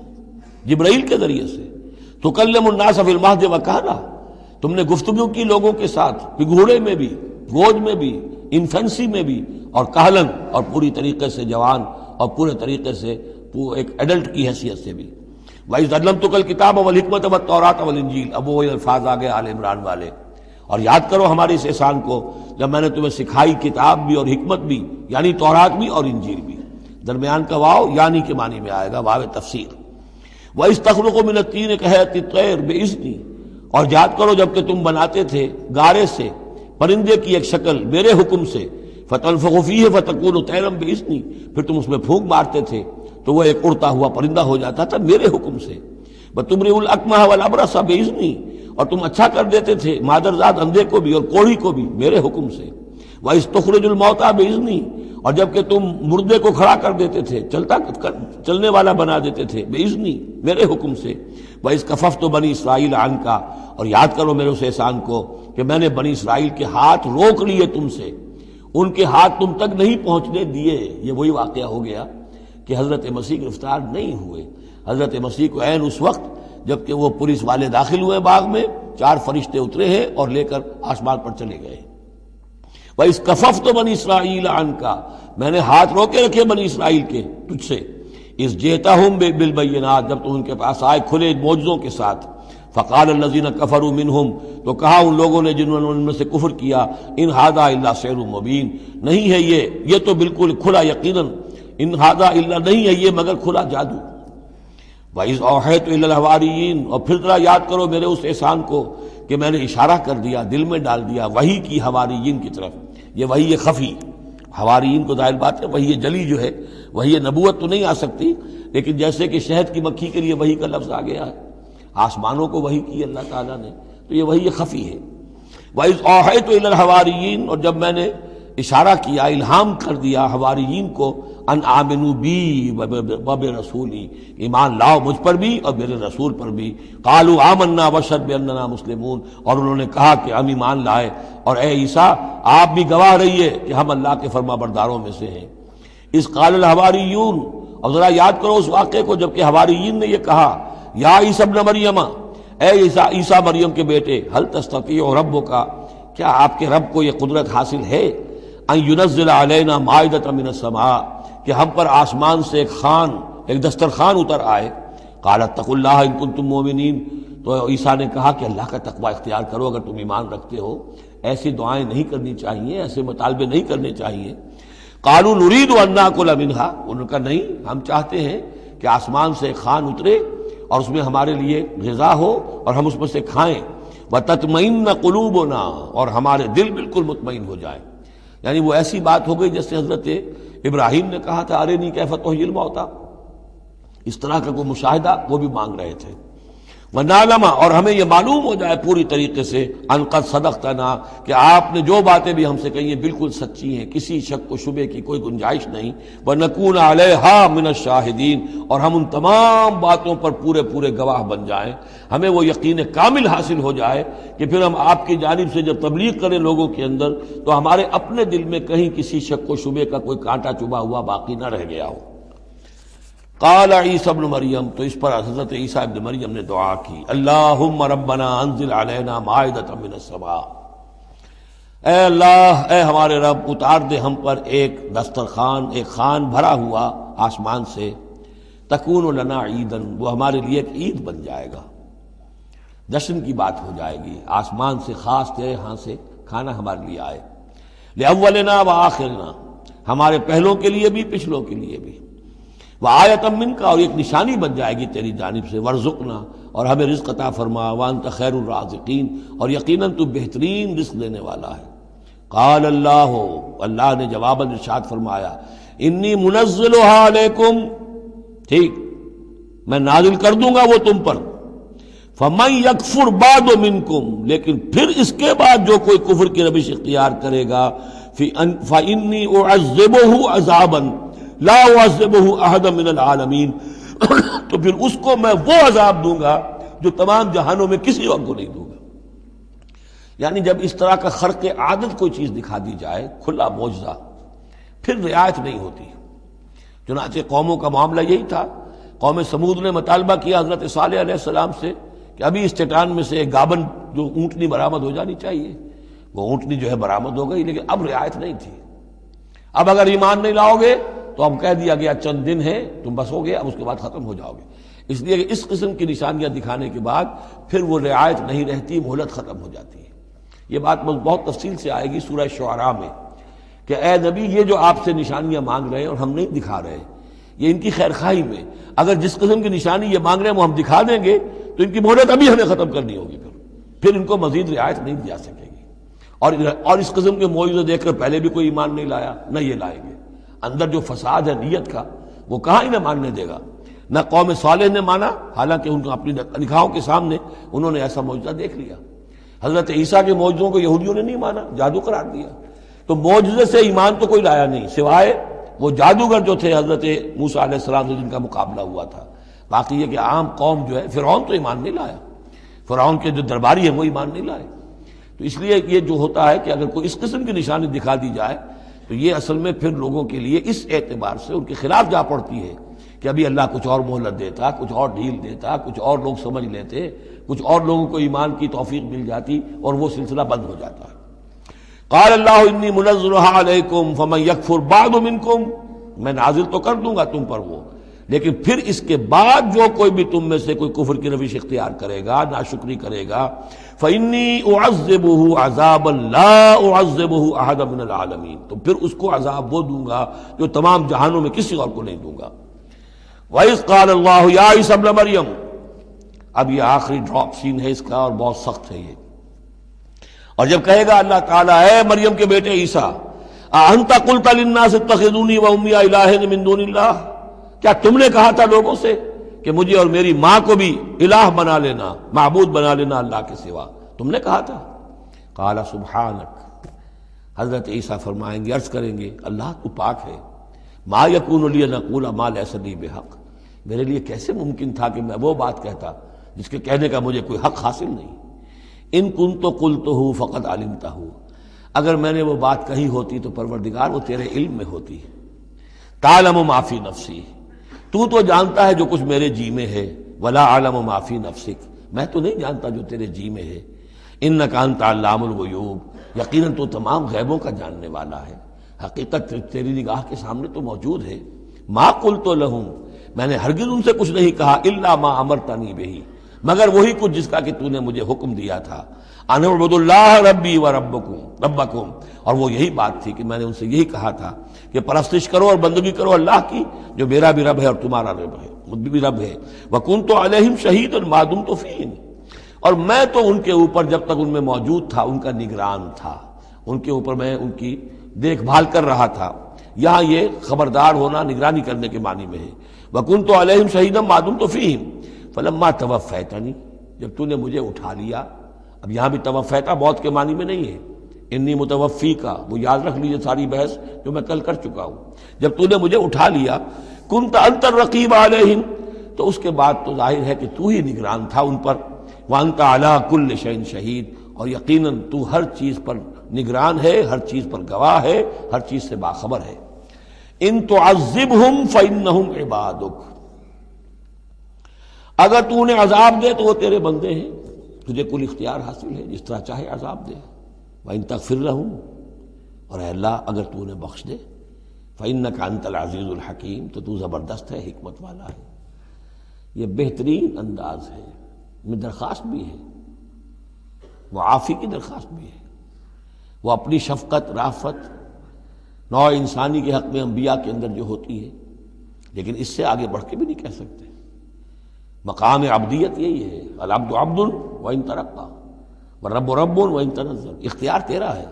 جبرائیل کے ذریعے سے، تکلم الناس فی المہد وکہلا، تم نے گفتگو کی لوگوں کے ساتھ، پگھوڑے میں بھی، گود میں بھی، انفینسی میں بھی، اور کہلن، اور پوری طریقے سے جوان اور پورے طریقے سے ایک ایڈلٹ کی حیثیت سے بھی۔ وَإِذْ عَلَّمْتُكَ الْكِتَابَ وَالْحِكْمَةَ وَالتَّوْرَاةَ وَالْإِنْجِيلَ، اب وہ الفاظ آگے آل عمران والے، اور یاد کرو ہمارے اس احسان کو جب میں نے تمہیں سکھائی کتاب بھی اور حکمت بھی، یعنی تورات بھی اور انجیل بھی، درمیان کا واو یعنی کے معنی میں آئے گا، واو تفسیر۔ وَإِذْ تَخْلُقُ مِنَ الطِّينِ كَهَيْئَةِ الطَّيْرِ بِإِذْنِي، اور یاد کرو جب کہ تم بناتے تھے گارے سے پرندے کی ایک شکل میرے حکم سے، فَتَنفُخُ فِيهِ فَتَكُونُ طَيْرًا بِإِذْنِي، پھر تم اس میں پھونک مارتے تھے تو وہ ایک اڑتا ہوا پرندہ ہو جاتا تھا میرے حکم سے۔ وَتُبْرِئُ الْأَكْمَحَ وَالْأَبْرَصَ بِإِذْنِي، اور تم اچھا کر دیتے تھے مادرزاد اندھے کو بھی اور کوڑھی کو بھی میرے حکم سے۔ وَإِذْ تُخْرِجُ الْمَوْتَىٰ بِإِذْنِي، اور جب کہ تم مردے کو کھڑا کر دیتے تھے، چلنے والا بنا دیتے تھے، بِإِذْنِي، میرے حکم سے۔ وَإِذْ كَفَفْتُ بَنِي إِسْرَائِيلَ عَنْكَ، اور یاد کرو میرے اس احسان کو کہ میں نے بنی اسرائیل کے ہاتھ روک لیے تم سے، ان کے ہاتھ تم تک نہیں پہنچنے دیے۔ یہ وہی واقعہ ہو گیا کہ حضرت مسیح گرفتار نہیں ہوئے۔ حضرت مسیح کو عین اس وقت جب کہ وہ پولیس والے داخل ہوئے باغ میں، 4 فرشتے اترے ہیں اور لے کر آسمان پر چلے گئے۔ وَإِذْ كَفَفْتُ بَنِي إِسْرَائِيلَ عَنْكَ، میں نے ہاتھ روکے رکھے بنی اسرائیل کے تجھ سے۔ اِذْ جِئْتَهُم بِالْبَيِّنَاتِ، جب تم ان کے پاس آئے کھلے معجزوں کے ساتھ۔ فَقَالَ الَّذِينَ كَفَرُوا مِنْهُمْ، تو کہا ان لوگوں نے جنہوں نے ان میں سے کفر کیا، إِنْ هَذَا إِلَّا سِحْرٌ مُبِينٌ، نہیں ہے یہ تو بالکل کھلا یقیناً، إِنْ هَذَا إِلَّا، نہیں ہے یہ مگر کھلا جادو۔ وَإِذْ أَوْحَيْتُ إِلَى الْحَوَارِيِّينَ، اور پھر ذرا یاد کرو میرے اس احسان کو کہ میں نے اشارہ کر دیا، دل میں ڈال دیا وحی کی حواریین کی طرف. یہ وحی خفی، حواریین کو ظاہر بات ہے وحی جلی جو ہے، وحی نبوت تو نہیں آ سکتی، لیکن جیسے کہ شہد کی مکھی کے لیے وحی کا لفظ آ گیا ہے، آسمانوں کو وحی کی اللہ تعالیٰ نے، تو یہ وحی خفی ہے. وَإِذْ أَوْحَيْتُ إِلَى الْحَوَارِيِّينَ، اور جب میں نے اشارہ کیا، الہام کر دیا حواریین کو، ان آمنوا بی وبرسولی، ایمان لاؤ مجھ پر بھی اور میرے رسول پر بھی. قالوا آمنا واشهد بأننا مسلمون، اور انہوں نے کہا کہ ہم ایمان لائے اور اے عیسیٰ آپ بھی گواہ رہیے کہ ہم اللہ کے فرما برداروں میں سے ہیں. اذ قال الحواریون، اور ذرا یاد کرو اس واقعے کو جب کہ حواریین نے یہ کہا، یا عیسی ابن مریم، اے عیسیٰ مریم کے بیٹے، حل تستطیع ربک، کیا آپ کے رب کو یہ قدرت حاصل ہے، ان ینزل علینا مائدۃ من السماء، کہ ہم پر آسمان سے ایک دسترخوان اتر آئے. قال اتقوا اللہ ان کنتم مؤمنین، تو عیسیٰ نے کہا کہ اللہ کا تقوی اختیار کرو اگر تم ایمان رکھتے ہو، ایسی دعائیں نہیں کرنی چاہیے، ایسے مطالبے نہیں کرنے چاہیے. قالوا نريد ان ناكل منها، انہوں نے کہا نہیں، ہم چاہتے ہیں کہ آسمان سے ایک خوان اترے اور اس میں ہمارے لیے غذا ہو اور ہم اس میں سے کھائیں. وتطمئن قلوبنا، اور ہمارے دل بالکل مطمئن ہو جائیں. یعنی وہ ایسی بات ہو گئی جیسے حضرت ابراہیم نے کہا تھا ارنی کیف تحیی الموتیٰ، اس طرح کا کوئی مشاہدہ وہ بھی مانگ رہے تھے. وَنَعْلَمَ، اور ہمیں یہ معلوم ہو جائے پوری طریقے سے، ان قد صدقتنا، کہ آپ نے جو باتیں بھی ہم سے کہی ہیں بالکل سچی ہیں، کسی شک و شبے کی کوئی گنجائش نہیں. وَنَكُونَ عَلَيْهَا مِنَ الشَّاهِدِينَ، اور ہم ان تمام باتوں پر پورے گواہ بن جائیں، ہمیں وہ یقین کامل حاصل ہو جائے کہ پھر ہم آپ کی جانب سے جب تبلیغ کریں لوگوں کے اندر تو ہمارے اپنے دل میں کہیں کسی شک و شبے کا کوئی کانٹا چبھا ہوا باقی نہ رہ گیا ہو. قال عیسی ابن مریم، تو اس پر حضرت عیسیٰ ابن مریم نے دعا کی، اللہم ربنا انزل علینا مائدۃ من السماء، اے اللہ، اے ہمارے رب اتار دے ہم پر ایک دسترخوان، ایک خوان بھرا ہوا آسمان سے، تکون لنا عیدن، وہ ہمارے لیے ایک عید بن جائے گا، جشن کی بات ہو جائے گی، آسمان سے خاص تیرے ہاں سے کھانا ہمارے لیے آئے، لأولنا وآخرنا، ہمارے پہلوں کے لیے بھی پچھلوں کے لیے بھی، وآیۃ منک، اور ایک نشانی بن جائے گی تیری جانب سے، وارزقنا، اور ہمیں رزق عطا فرما، وانت خیر الرازقین، اور یقیناً تو بہترین رزق دینے والا ہے. قال اللہ، اللہ نے جواباً ارشاد فرمایا، انی منزلها علیکم، ٹھیک میں نازل کر دوں گا وہ تم پر، فمن یکفر بعد منکم، لیکن پھر اس کے بعد جو کوئی کفر کی روش اختیار کرے گا، فانی اعذبہ عذابا لا اعذبہ احد من العالمین، تو پھر اس کو میں وہ عذاب دوں گا جو تمام جہانوں میں کسی اور کو نہیں دوں گا. یعنی جب اس طرح کا خرق عادت کوئی چیز دکھا دی جائے، کھلا معجزہ، پھر رعایت نہیں ہوتی. چنانچہ قوموں کا معاملہ یہی تھا. قوم سمود نے مطالبہ کیا حضرت صالح علیہ السلام سے کہ ابھی اس چٹان میں سے ایک گابن جو اونٹنی برآمد ہو جانی چاہیے، وہ اونٹنی جو ہے برآمد ہو گئی، لیکن اب رعایت نہیں تھی. اب اگر ایمان نہیں لاؤ گے تو اب کہہ دیا گیا چند دن ہے تم بس ہو گے، اب اس کے بعد ختم ہو جاؤ گے. اس لیے کہ اس قسم کی نشانیاں دکھانے کے بعد پھر وہ رعایت نہیں رہتی، مہلت ختم ہو جاتی ہے. یہ بات بہت تفصیل سے آئے گی سورہ شعراء میں کہ اے نبی یہ جو آپ سے نشانیاں مانگ رہے ہیں اور ہم نہیں دکھا رہے، یہ ان کی خیر خواہی میں، اگر جس قسم کی نشانی یہ مانگ رہے ہیں وہ ہم دکھا دیں گے تو ان کی مہلت ابھی ہمیں ختم کرنی ہوگی، پھر ان کو مزید رعایت نہیں دی جا سکے گی. اور اس قسم کے معجزے دیکھ کر پہلے بھی کوئی ایمان نہیں لایا، نہ یہ لائیں گے. اندر جو فساد ہے نیت کا وہ کہاں انہیں ماننے دے گا. نہ قوم صالح نے مانا، حالانکہ ان کو اپنی نگاہوں کے سامنے انہوں نے ایسا معجزہ دیکھ لیا. حضرت عیسیٰ کے معجزوں کو یہودیوں نے نہیں مانا، جادو قرار دیا. تو معجزے سے ایمان تو کوئی لایا نہیں سوائے وہ جادوگر جو تھے حضرت موسیٰ علیہ السلام سے جن کا مقابلہ ہوا تھا. باقی یہ کہ عام قوم جو ہے، فرعون تو ایمان نہیں لایا، فرعون کے جو درباری ہیں وہ ایمان نہیں لائے. تو اس لیے یہ جو ہوتا ہے کہ اگر کوئی اس قسم کی نشانی دکھا دی جائے تو یہ اصل میں پھر لوگوں کے لیے اس اعتبار سے ان کے خلاف جا پڑتی ہے کہ ابھی اللہ کچھ اور مہلت دیتا، کچھ اور ڈھیل دیتا، کچھ اور لوگ سمجھ لیتے، کچھ اور لوگوں کو ایمان کی توفیق مل جاتی اور وہ سلسلہ بند ہو جاتا ہے. قال اللہ انی منزلها علیکم فمن یکفر بعد منکم، میں نازل تو کر دوں گا تم پر وہ، لیکن پھر اس کے بعد جو کوئی بھی تم میں سے کوئی کفر کی روش اختیار کرے گا، ناشکری کرے گا، فإنی اعذبہ عذابا لا اعذبہ احد من العالمین، تو پھر اس کو عذاب وہ دوں گا جو تمام جہانوں میں کسی اور کو نہیں دوں گا. وَإِذْ قَالَ اللَّهُ يَا عِيسَى ابْنَ مَرْيَمَ، اب یہ آخری ڈراپ سین ہے اس کا اور بہت سخت ہے یہ. اور جب کہے گا اللہ تعالیٰ اے مریم کے بیٹے عیسیٰ اَأَنْتَ قُلْتَ لِلنَّاسِ اتَّخِذُونِي وَأُمِّيَ إِلَٰهَيْنِ مِن دُونِ اللَّهِ، کیا تم نے کہا تھا لوگوں سے کہ مجھے اور میری ماں کو بھی الہ بنا لینا، معبود بنا لینا اللہ کے سوا، تم نے کہا تھا؟ قال سبحانک، حضرت عیسیٰ فرمائیں گے، عرض کریں گے اللہ تو پاک ہے، ما یکون لی ان اقول ما لیس لی بحق، میرے لیے کیسے ممکن تھا کہ میں وہ بات کہتا جس کے کہنے کا مجھے کوئی حق حاصل نہیں۔ ان کنت قلتہ فقد علمتہ، اگر میں نے وہ بات کہی ہوتی تو پروردگار وہ تیرے علم میں ہوتی۔ تعلم ما فی نفسی، تو جانتا ہے جو کچھ میرے جی میں ہے، ولا اعلم ما فی نفسک، میں تو نہیں جانتا جو تیرے جی میں ہے۔ انک انت علام الغیوب، یقیناً تو تمام غیبوں کا جاننے والا ہے، حقیقت تیری نگاہ کے سامنے تو موجود ہے۔ ما قلت لہم، میں نے ہرگز ان سے کچھ نہیں کہا، الا ما امرتنی بہ، مگر وہی کچھ جس کا کہ تو نے مجھے حکم دیا تھا، ان اعبدوا اللہ ربی و ربکم، اور وہ یہی بات تھی کہ میں نے ان سے یہی کہا تھا کہ پرستش کرو اور بندگی کرو اللہ کی جو میرا بھی رب ہے اور تمہارا رب ہے، مجھ بھی رب ہے۔ وکنت علیہم شہیدا ما دمت فیہم، اور میں تو ان کے اوپر جب تک ان میں موجود تھا ان کا نگران تھا، ان کے اوپر میں ان کی دیکھ بھال کر رہا تھا۔ یہاں یہ خبردار ہونا نگرانی کرنے کے معنی میں ہے۔ وکنت علیہم شہیدا ما دمت فیہم فلما توفیتنی، جب تو نے مجھے اٹھا لیا، اب یہاں بھی توفیتا موت کے معنی میں نہیں ہے، انی متوفی کا، وہ یاد رکھ لیجیے ساری بحث جو میں کل کر چکا ہوں۔ جب تو نے مجھے اٹھا لیا، کنت انت الرقیب علیہم، تو اس کے بعد تو ظاہر ہے کہ تو ہی نگران تھا ان پر، وانت علی کل شیء شہید، اور یقیناً تو ہر چیز پر نگران ہے، ہر چیز پر گواہ ہے، ہر چیز سے باخبر ہے۔ ان تعذبہم فانہم عبادک، اگر تو انہیں عذاب دے تو وہ تیرے بندے ہیں، تجھے کل اختیار حاصل ہے، جس طرح چاہے عذاب دے۔ وَإِن تَغْفِرْ لَهُمْ، اور اے اللہ اگر تو انہیں بخش دے، فَإِنَّكَ أَنْتَ الْعَزِيزُ الْحَكِيمُ، تو زبردست ہے، حکمت والا ہے۔ یہ بہترین انداز ہے، میں درخواست بھی ہے، معافی کی درخواست بھی ہے، وہ اپنی شفقت رافت نوع انسانی کے حق میں انبیاء کے اندر جو ہوتی ہے، لیکن اس سے آگے بڑھ کے بھی نہیں کہہ سکتے۔ مقام عبدیت یہی ہے، العبد عبد وان ترقى والرب رب وان تنزل، اختیار تیرا ہے۔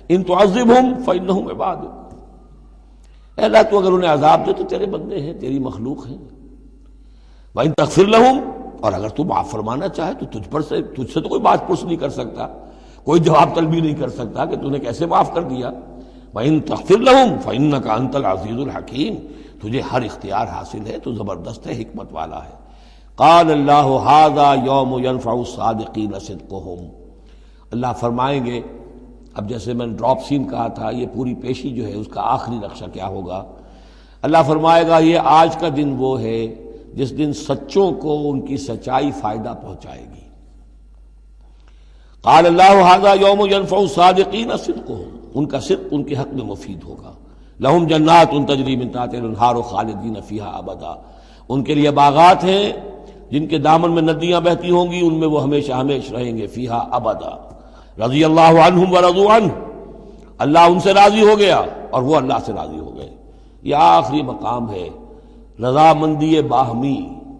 ان تعذبهم فانهم عبادك، اے اللہ تو اگر انہیں عذاب دے تو تیرے بندے ہیں، تیری مخلوق ہیں۔ وان تغفر لهم، اور اگر تو معاف فرمانا چاہے تو تجھ سے تو کوئی بات پرس نہیں کر سکتا، کوئی جواب طلبی نہیں کر سکتا کہ تو نے کیسے معاف کر دیا۔ وان تغفر لهم فانك انت العزیز الحکیم، تجھے ہر اختیار حاصل ہے، تو زبردست ہے، حکمت والا ہے۔ قال اللہ ھذا یوم ینفع الصادقین صدقہم، اللہ فرمائیں گے، اب جیسے میں نے ڈراپ سین کہا تھا، یہ پوری پیشی جو ہے اس کا آخری نقشہ کیا ہوگا؟ اللہ فرمائے گا یہ آج کا دن وہ ہے جس دن سچوں کو ان کی سچائی فائدہ پہنچائے گی۔ قال اللہ ھذا یوم ینفع الصادقین صدقہم، ان کا صدق ان کے حق میں مفید ہوگا۔ لہم جنات تجری من تحتہا الانہار خالدین فیہا ابدا، ان کے لیے باغات ہیں جن کے دامن میں ندیاں بہتی ہوں گی، ان میں وہ ہمیشہ ہمیشہ رہیں گے، فیہا ابدا۔ رضی اللہ عنہم ورضوا عنہ، اللہ ان سے راضی ہو گیا اور وہ اللہ سے راضی ہو گئے۔ یہ آخری مقام ہے، رضامندی باہمی،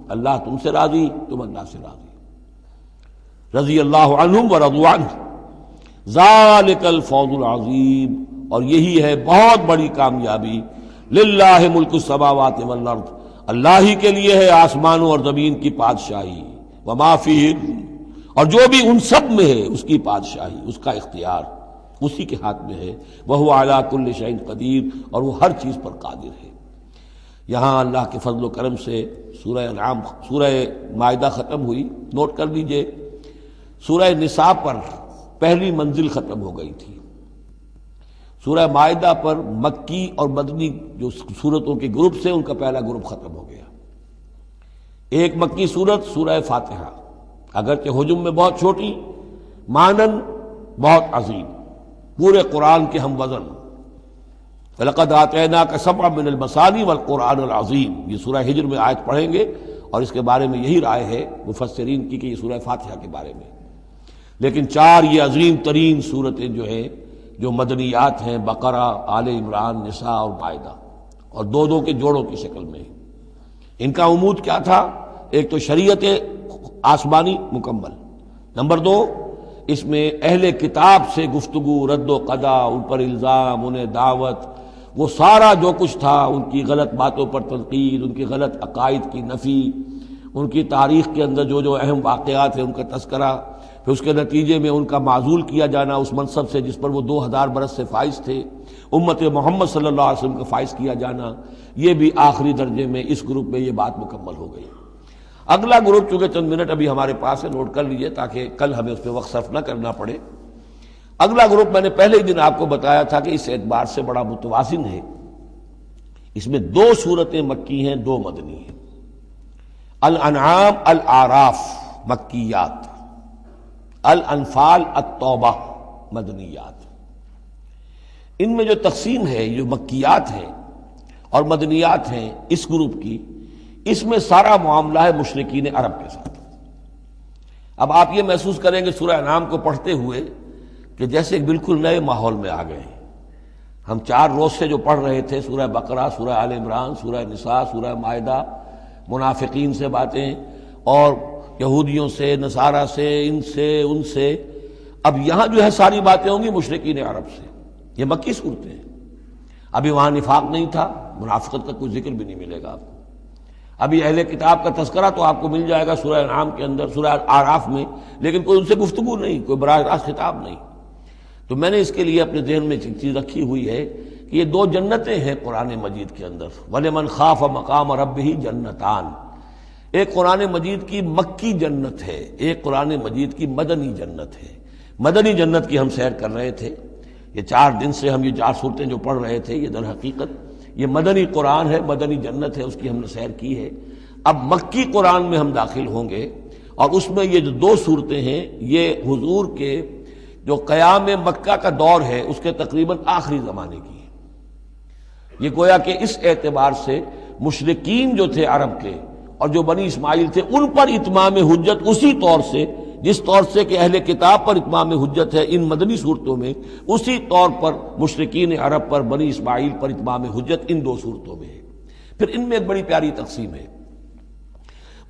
اللہ تم سے راضی، تم اللہ سے راضی۔ رضی اللہ عنہم ورضوا عنہ، ذالک الفوز العظیم، اور یہی ہے بہت بڑی کامیابی۔ للہ ملک السماوات والارض، اللہ ہی کے لیے ہے آسمانوں اور زمین کی بادشاہی، وما فیہن، اور جو بھی ان سب میں ہے اس کی بادشاہی، اس کا اختیار اسی کے ہاتھ میں ہے۔ وہو علی کل شیء قدیر، اور وہ ہر چیز پر قادر ہے۔ یہاں اللہ کے فضل و کرم سے سورہ انعام، سورہ مائدہ ختم ہوئی، نوٹ کر لیجئے، سورہ نساء پر پہلی منزل ختم ہو گئی تھی۔ سورہ مائدہ پر مکی اور مدنی جو سورتوں کے گروپ سے ان کا پہلا گروپ ختم ہو گیا۔ ایک مکی سورت سورہ فاتحہ، اگرچہ حجم میں بہت چھوٹی، مانن بہت عظیم، پورے قرآن کے ہم وزن۔ وَلَقَدْ آتَيْنَاكَ سَبْعًا مِنَ الْمَثَانِي وَالْقُرْآنِ الْعَظِيمِ، یہ سورہ ہجر میں آیت پڑھیں گے اور اس کے بارے میں یہی رائے ہے مفسرین کی کہ یہ سورہ فاتحہ کے بارے میں۔ لیکن چار یہ عظیم ترین صورتیں جو ہیں جو مدنیات ہیں، بقرہ، آل عمران، نساء اور مائدہ، اور دو دو کے جوڑوں کی شکل میں۔ ان کا عمود کیا تھا؟ ایک تو شریعت آسمانی مکمل، نمبر دو اس میں اہل کتاب سے گفتگو، رد و قضا، ان پر الزام، انہیں دعوت، وہ سارا جو کچھ تھا، ان کی غلط باتوں پر تنقید، ان کی غلط عقائد کی نفی، ان کی تاریخ کے اندر جو جو اہم واقعات ہیں ان کا تذکرہ، پھر اس کے نتیجے میں ان کا معزول کیا جانا اس منصب سے جس پر وہ 2000 برس سے فائز تھے، امت محمد صلی اللہ علیہ وسلم کا فائز کیا جانا، یہ بھی آخری درجے میں اس گروپ میں یہ بات مکمل ہو گئی۔ اگلا گروپ، چونکہ چند منٹ ابھی ہمارے پاس ہے، نوٹ کر لیجئے تاکہ کل ہمیں اس پہ وقت صرف نہ کرنا پڑے۔ اگلا گروپ میں نے پہلے ہی دن آپ کو بتایا تھا کہ اس اعتبار سے بڑا متوازن ہے، اس میں 2 سورتیں مکی ہیں، 2 مدنی ہیں۔ الانعام الاعراف مکیات، الانفال التوبہ مدنیات۔ ان میں جو تقسیم ہے، جو مکیات ہیں اور مدنیات ہیں اس گروپ کی، اس میں سارا معاملہ ہے مشرکین عرب کے ساتھ۔ اب آپ یہ محسوس کریں گے سورہ انعام کو پڑھتے ہوئے کہ جیسے ایک بالکل نئے ماحول میں آ گئے ہیں۔ ہم 4 روز سے جو پڑھ رہے تھے، سورہ بقرہ، سورہ آل عمران، سورہ نساء، سورہ مائدہ، منافقین سے باتیں اور یہودیوں سے، نصارہ سے، ان سے، اب یہاں جو ہے ساری باتیں ہوں گی مشرکین عرب سے۔ یہ مکی صورتیں ہیں۔ ابھی وہاں نفاق نہیں تھا، منافقت کا کوئی ذکر بھی نہیں ملے گا آپ کو۔ ابھی اہل کتاب کا تذکرہ تو آپ کو مل جائے گا سورہ انعام کے اندر، سورہ اعراف میں، لیکن کوئی ان سے گفتگو نہیں، کوئی براہ راست خطاب نہیں۔ تو میں نے اس کے لیے اپنے ذہن میں ایک چیز رکھی ہوئی ہے کہ یہ 2 جنتیں ہیں قرآن مجید کے اندر، وَلِمَنْ خَافَ مَقَامَ رَبِّهِ جنتان۔ ایک قرآن مجید کی مکی جنت ہے، ایک قرآن مجید کی مدنی جنت ہے۔ مدنی جنت کی ہم سیر کر رہے تھے، یہ 4 دن سے ہم یہ 4 صورتیں جو پڑھ رہے تھے، یہ در حقیقت یہ مدنی قرآن ہے، مدنی جنت ہے، اس کی ہم نے سیر کی ہے۔ اب مکی قرآن میں ہم داخل ہوں گے، اور اس میں یہ جو 2 صورتیں ہیں، یہ حضور کے جو قیام مکہ کا دور ہے اس کے تقریباً آخری زمانے کی ہے۔ یہ گویا کہ اس اعتبار سے مشرکین جو تھے عرب کے اور جو بنی اسماعیل تھے، ان پر اتمام حجت اسی طور سے، جس طور سے کہ اہل کتاب پر اتمام حجت ہے ان مدنی صورتوں میں، اسی طور پر مشرکین عرب پر، بنی اسماعیل پر اتمام حجت ان 2 صورتوں میں ہے۔ پھر ان میں ایک بڑی پیاری تقسیم ہے۔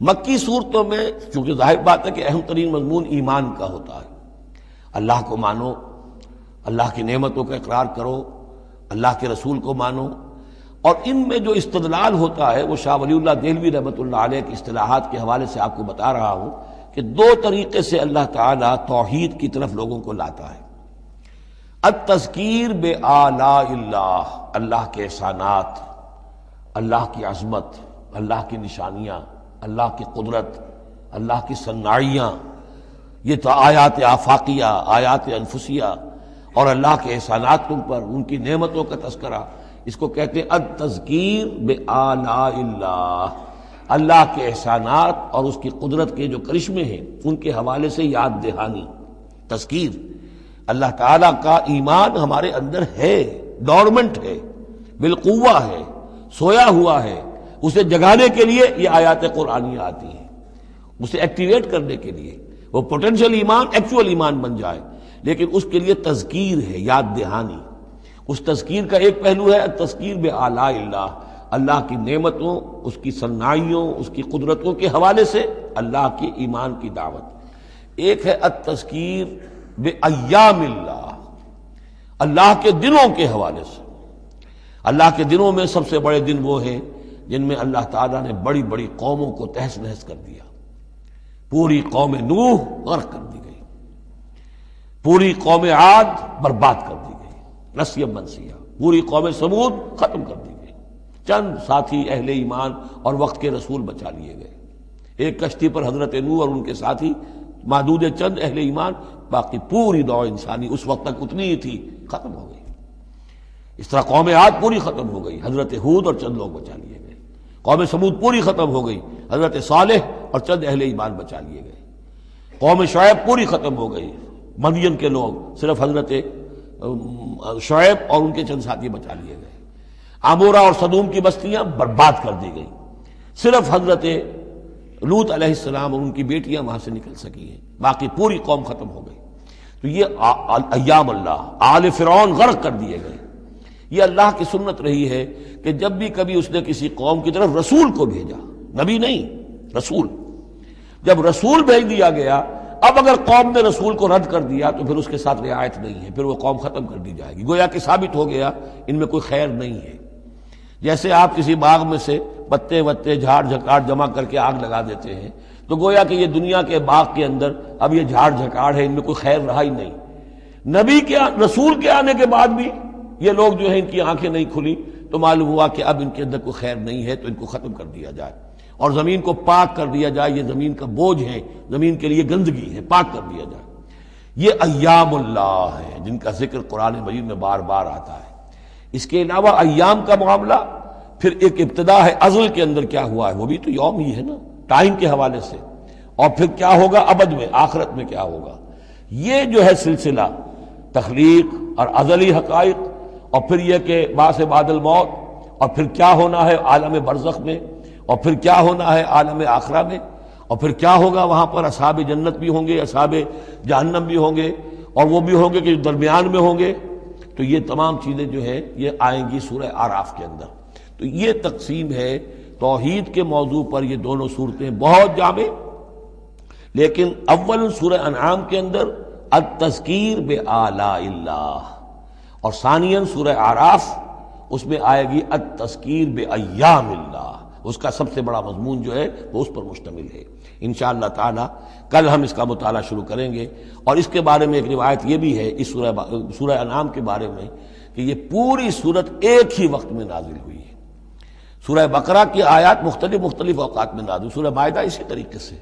مکی صورتوں میں چونکہ ظاہر بات ہے کہ اہم ترین مضمون ایمان کا ہوتا ہے، اللہ کو مانو، اللہ کی نعمتوں کا اقرار کرو، اللہ کے رسول کو مانو، اور ان میں جو استدلال ہوتا ہے وہ شاہ ولی اللہ دہلوی رحمۃ اللہ علیہ کی اصطلاحات کے حوالے سے آپ کو بتا رہا ہوں کہ 2 طریقے سے اللہ تعالیٰ توحید کی طرف لوگوں کو لاتا ہے۔ التذکیر بآلاء اللہ، اللہ کے احسانات، اللہ کی عظمت، اللہ کی نشانیاں، اللہ کی قدرت، اللہ کی صناعیاں، یہ تو آیات آفاقیہ، آیات انفسیہ، اور اللہ کے احسانات تم پر، ان کی نعمتوں کا تذکرہ، اس کو کہتے ہیں التذکیر بآلاء اللہ، اللہ کے احسانات اور اس کی قدرت کے جو کرشمے ہیں ان کے حوالے سے یاد دہانی، تذکیر۔ اللہ تعالیٰ کا ایمان ہمارے اندر ہے، ڈورمنٹ ہے، بالقوہ ہے، سویا ہوا ہے، اسے جگانے کے لیے یہ آیات قرآنیہ آتی ہیں، اسے ایکٹیویٹ کرنے کے لیے، وہ پوٹینشیل ایمان ایکچوئل ایمان بن جائے، لیکن اس کے لیے تذکیر ہے، یاد دہانی۔ اس تذکیر کا ایک پہلو ہے تذکیر بآلاء اللہ، اللہ کی نعمتوں، اس کی صناعیوں، اس کی قدرتوں کے حوالے سے اللہ کے ایمان کی دعوت۔ ایک ہے التذکیر بایام اللہ، اللہ کے دنوں کے حوالے سے۔ اللہ کے دنوں میں سب سے بڑے دن وہ ہیں جن میں اللہ تعالیٰ نے بڑی بڑی قوموں کو تہس نہس کر دیا۔ پوری قوم نوح غرق کر دی گئی، پوری قوم عاد برباد کر دی گئی، نسیا منسیہ، پوری قوم سمود ختم کر دی گئی، چند ساتھی اہل ایمان اور وقت کے رسول بچا لیے گئے۔ ایک کشتی پر حضرت نوح اور ان کے ساتھی، محدود چند اہل ایمان، باقی پوری نوع انسانی اس وقت تک اتنی ہی تھی، ختم ہو گئی۔ اس طرح قوم عاد پوری ختم ہو گئی، حضرت ہود اور چند لوگ بچا لیے گئے۔ قوم سمود پوری ختم ہو گئی، حضرت صالح اور چند اہل ایمان بچا لیے گئے۔ قوم شعیب پوری ختم ہو گئی، مدین کے لوگ، صرف حضرت شعیب اور ان کے چند ساتھی بچا لیے گئے۔ عمورہ اور صدوم کی بستیاں برباد کر دی گئی، صرف حضرت لوط علیہ السلام اور ان کی بیٹیاں وہاں سے نکل سکی ہیں، باقی پوری قوم ختم ہو گئی۔ تو یہ ایام اللہ، آل فرعون غرق کر دیے گئے۔ یہ اللہ کی سنت رہی ہے کہ جب بھی کبھی اس نے کسی قوم کی طرف رسول کو بھیجا، نبی نہیں، رسول، جب رسول بھیج دیا گیا، اب اگر قوم نے رسول کو رد کر دیا تو پھر اس کے ساتھ رعایت نہیں ہے، پھر وہ قوم ختم کر دی جائے گی، گویا کہ ثابت ہو گیا ان میں کوئی خیر نہیں ہے۔ جیسے آپ کسی باغ میں سے پتے وتے جھاڑ جھکاڑ جمع کر کے آگ لگا دیتے ہیں تو گویا کہ یہ دنیا کے باغ کے اندر اب یہ جھاڑ جھکاڑ ہے، ان میں کوئی خیر رہا ہی نہیں۔ نبی کے رسول کے آنے کے بعد بھی یہ لوگ جو ہیں ان کی آنکھیں نہیں کھلی تو معلوم ہوا کہ اب ان کے اندر کوئی خیر نہیں ہے، تو ان کو ختم کر دیا جائے اور زمین کو پاک کر دیا جائے، یہ زمین کا بوجھ ہے، زمین کے لیے گندگی ہے، پاک کر دیا جائے۔ یہ ایام اللہ ہے جن کا ذکر قرآن مجید میں بار بار آتا ہے۔ اس کے علاوہ ایام کا معاملہ پھر ایک ابتدا ہے، ازل کے اندر کیا ہوا ہے وہ بھی تو یوم ہی ہے نا، ٹائم کے حوالے سے، اور پھر کیا ہوگا ابد میں، آخرت میں کیا ہوگا۔ یہ جو ہے سلسلہ تخلیق اور ازلی حقائق، اور پھر یہ کہ بعث بعد الموت، اور پھر کیا ہونا ہے عالم برزخ میں، اور پھر کیا ہونا ہے عالم آخرہ میں، اور پھر کیا ہوگا وہاں پر اصحاب جنت بھی ہوں گے، اصحاب جہنم بھی ہوں گے، اور وہ بھی ہوں گے کہ جو درمیان میں ہوں گے، تو یہ تمام چیزیں جو ہے یہ آئیں گی سورہ اعراف کے اندر۔ تو یہ تقسیم ہے توحید کے موضوع پر، یہ دونوں صورتیں بہت جامع، لیکن اول سورہ انعام کے اندر التذکیر بآلاء اللہ، اور ثانیاً سورہ اعراف اس میں آئے گی التذکیر بایام اللہ، اس کا سب سے بڑا مضمون جو ہے وہ اس پر مشتمل ہے۔ انشاءاللہ تعالی کل ہم اس کا مطالعہ شروع کریں گے، اور اس کے بارے میں ایک روایت یہ بھی ہے اس سورہ انعام کے بارے میں کہ یہ پوری سورت ایک ہی وقت میں نازل ہوئی ہے۔ سورہ بقرہ کی آیات مختلف اوقات میں نازل، سورہ مائدہ اسی طریقے سے،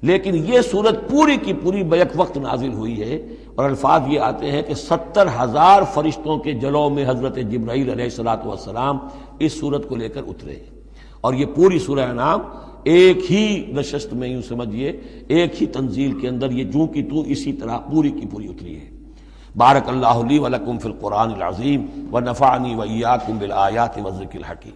لیکن یہ سورت پوری کی پوری بیک وقت نازل ہوئی ہے، اور الفاظ یہ آتے ہیں کہ 70,000 فرشتوں کے جلوں میں حضرت جبرائیل علیہ السلام اس سورت کو لے کر اترے، اور یہ پوری سورہ انعام ایک ہی نشست میں، یوں سمجھیے ایک ہی تنزیل کے اندر یہ جوں کی توں اسی طرح پوری کی پوری اتری ہے۔ بارک اللہ لی ولکم فی القرآن العظیم ونفعنی وإیاکم بالآیات والذکر الحکیم۔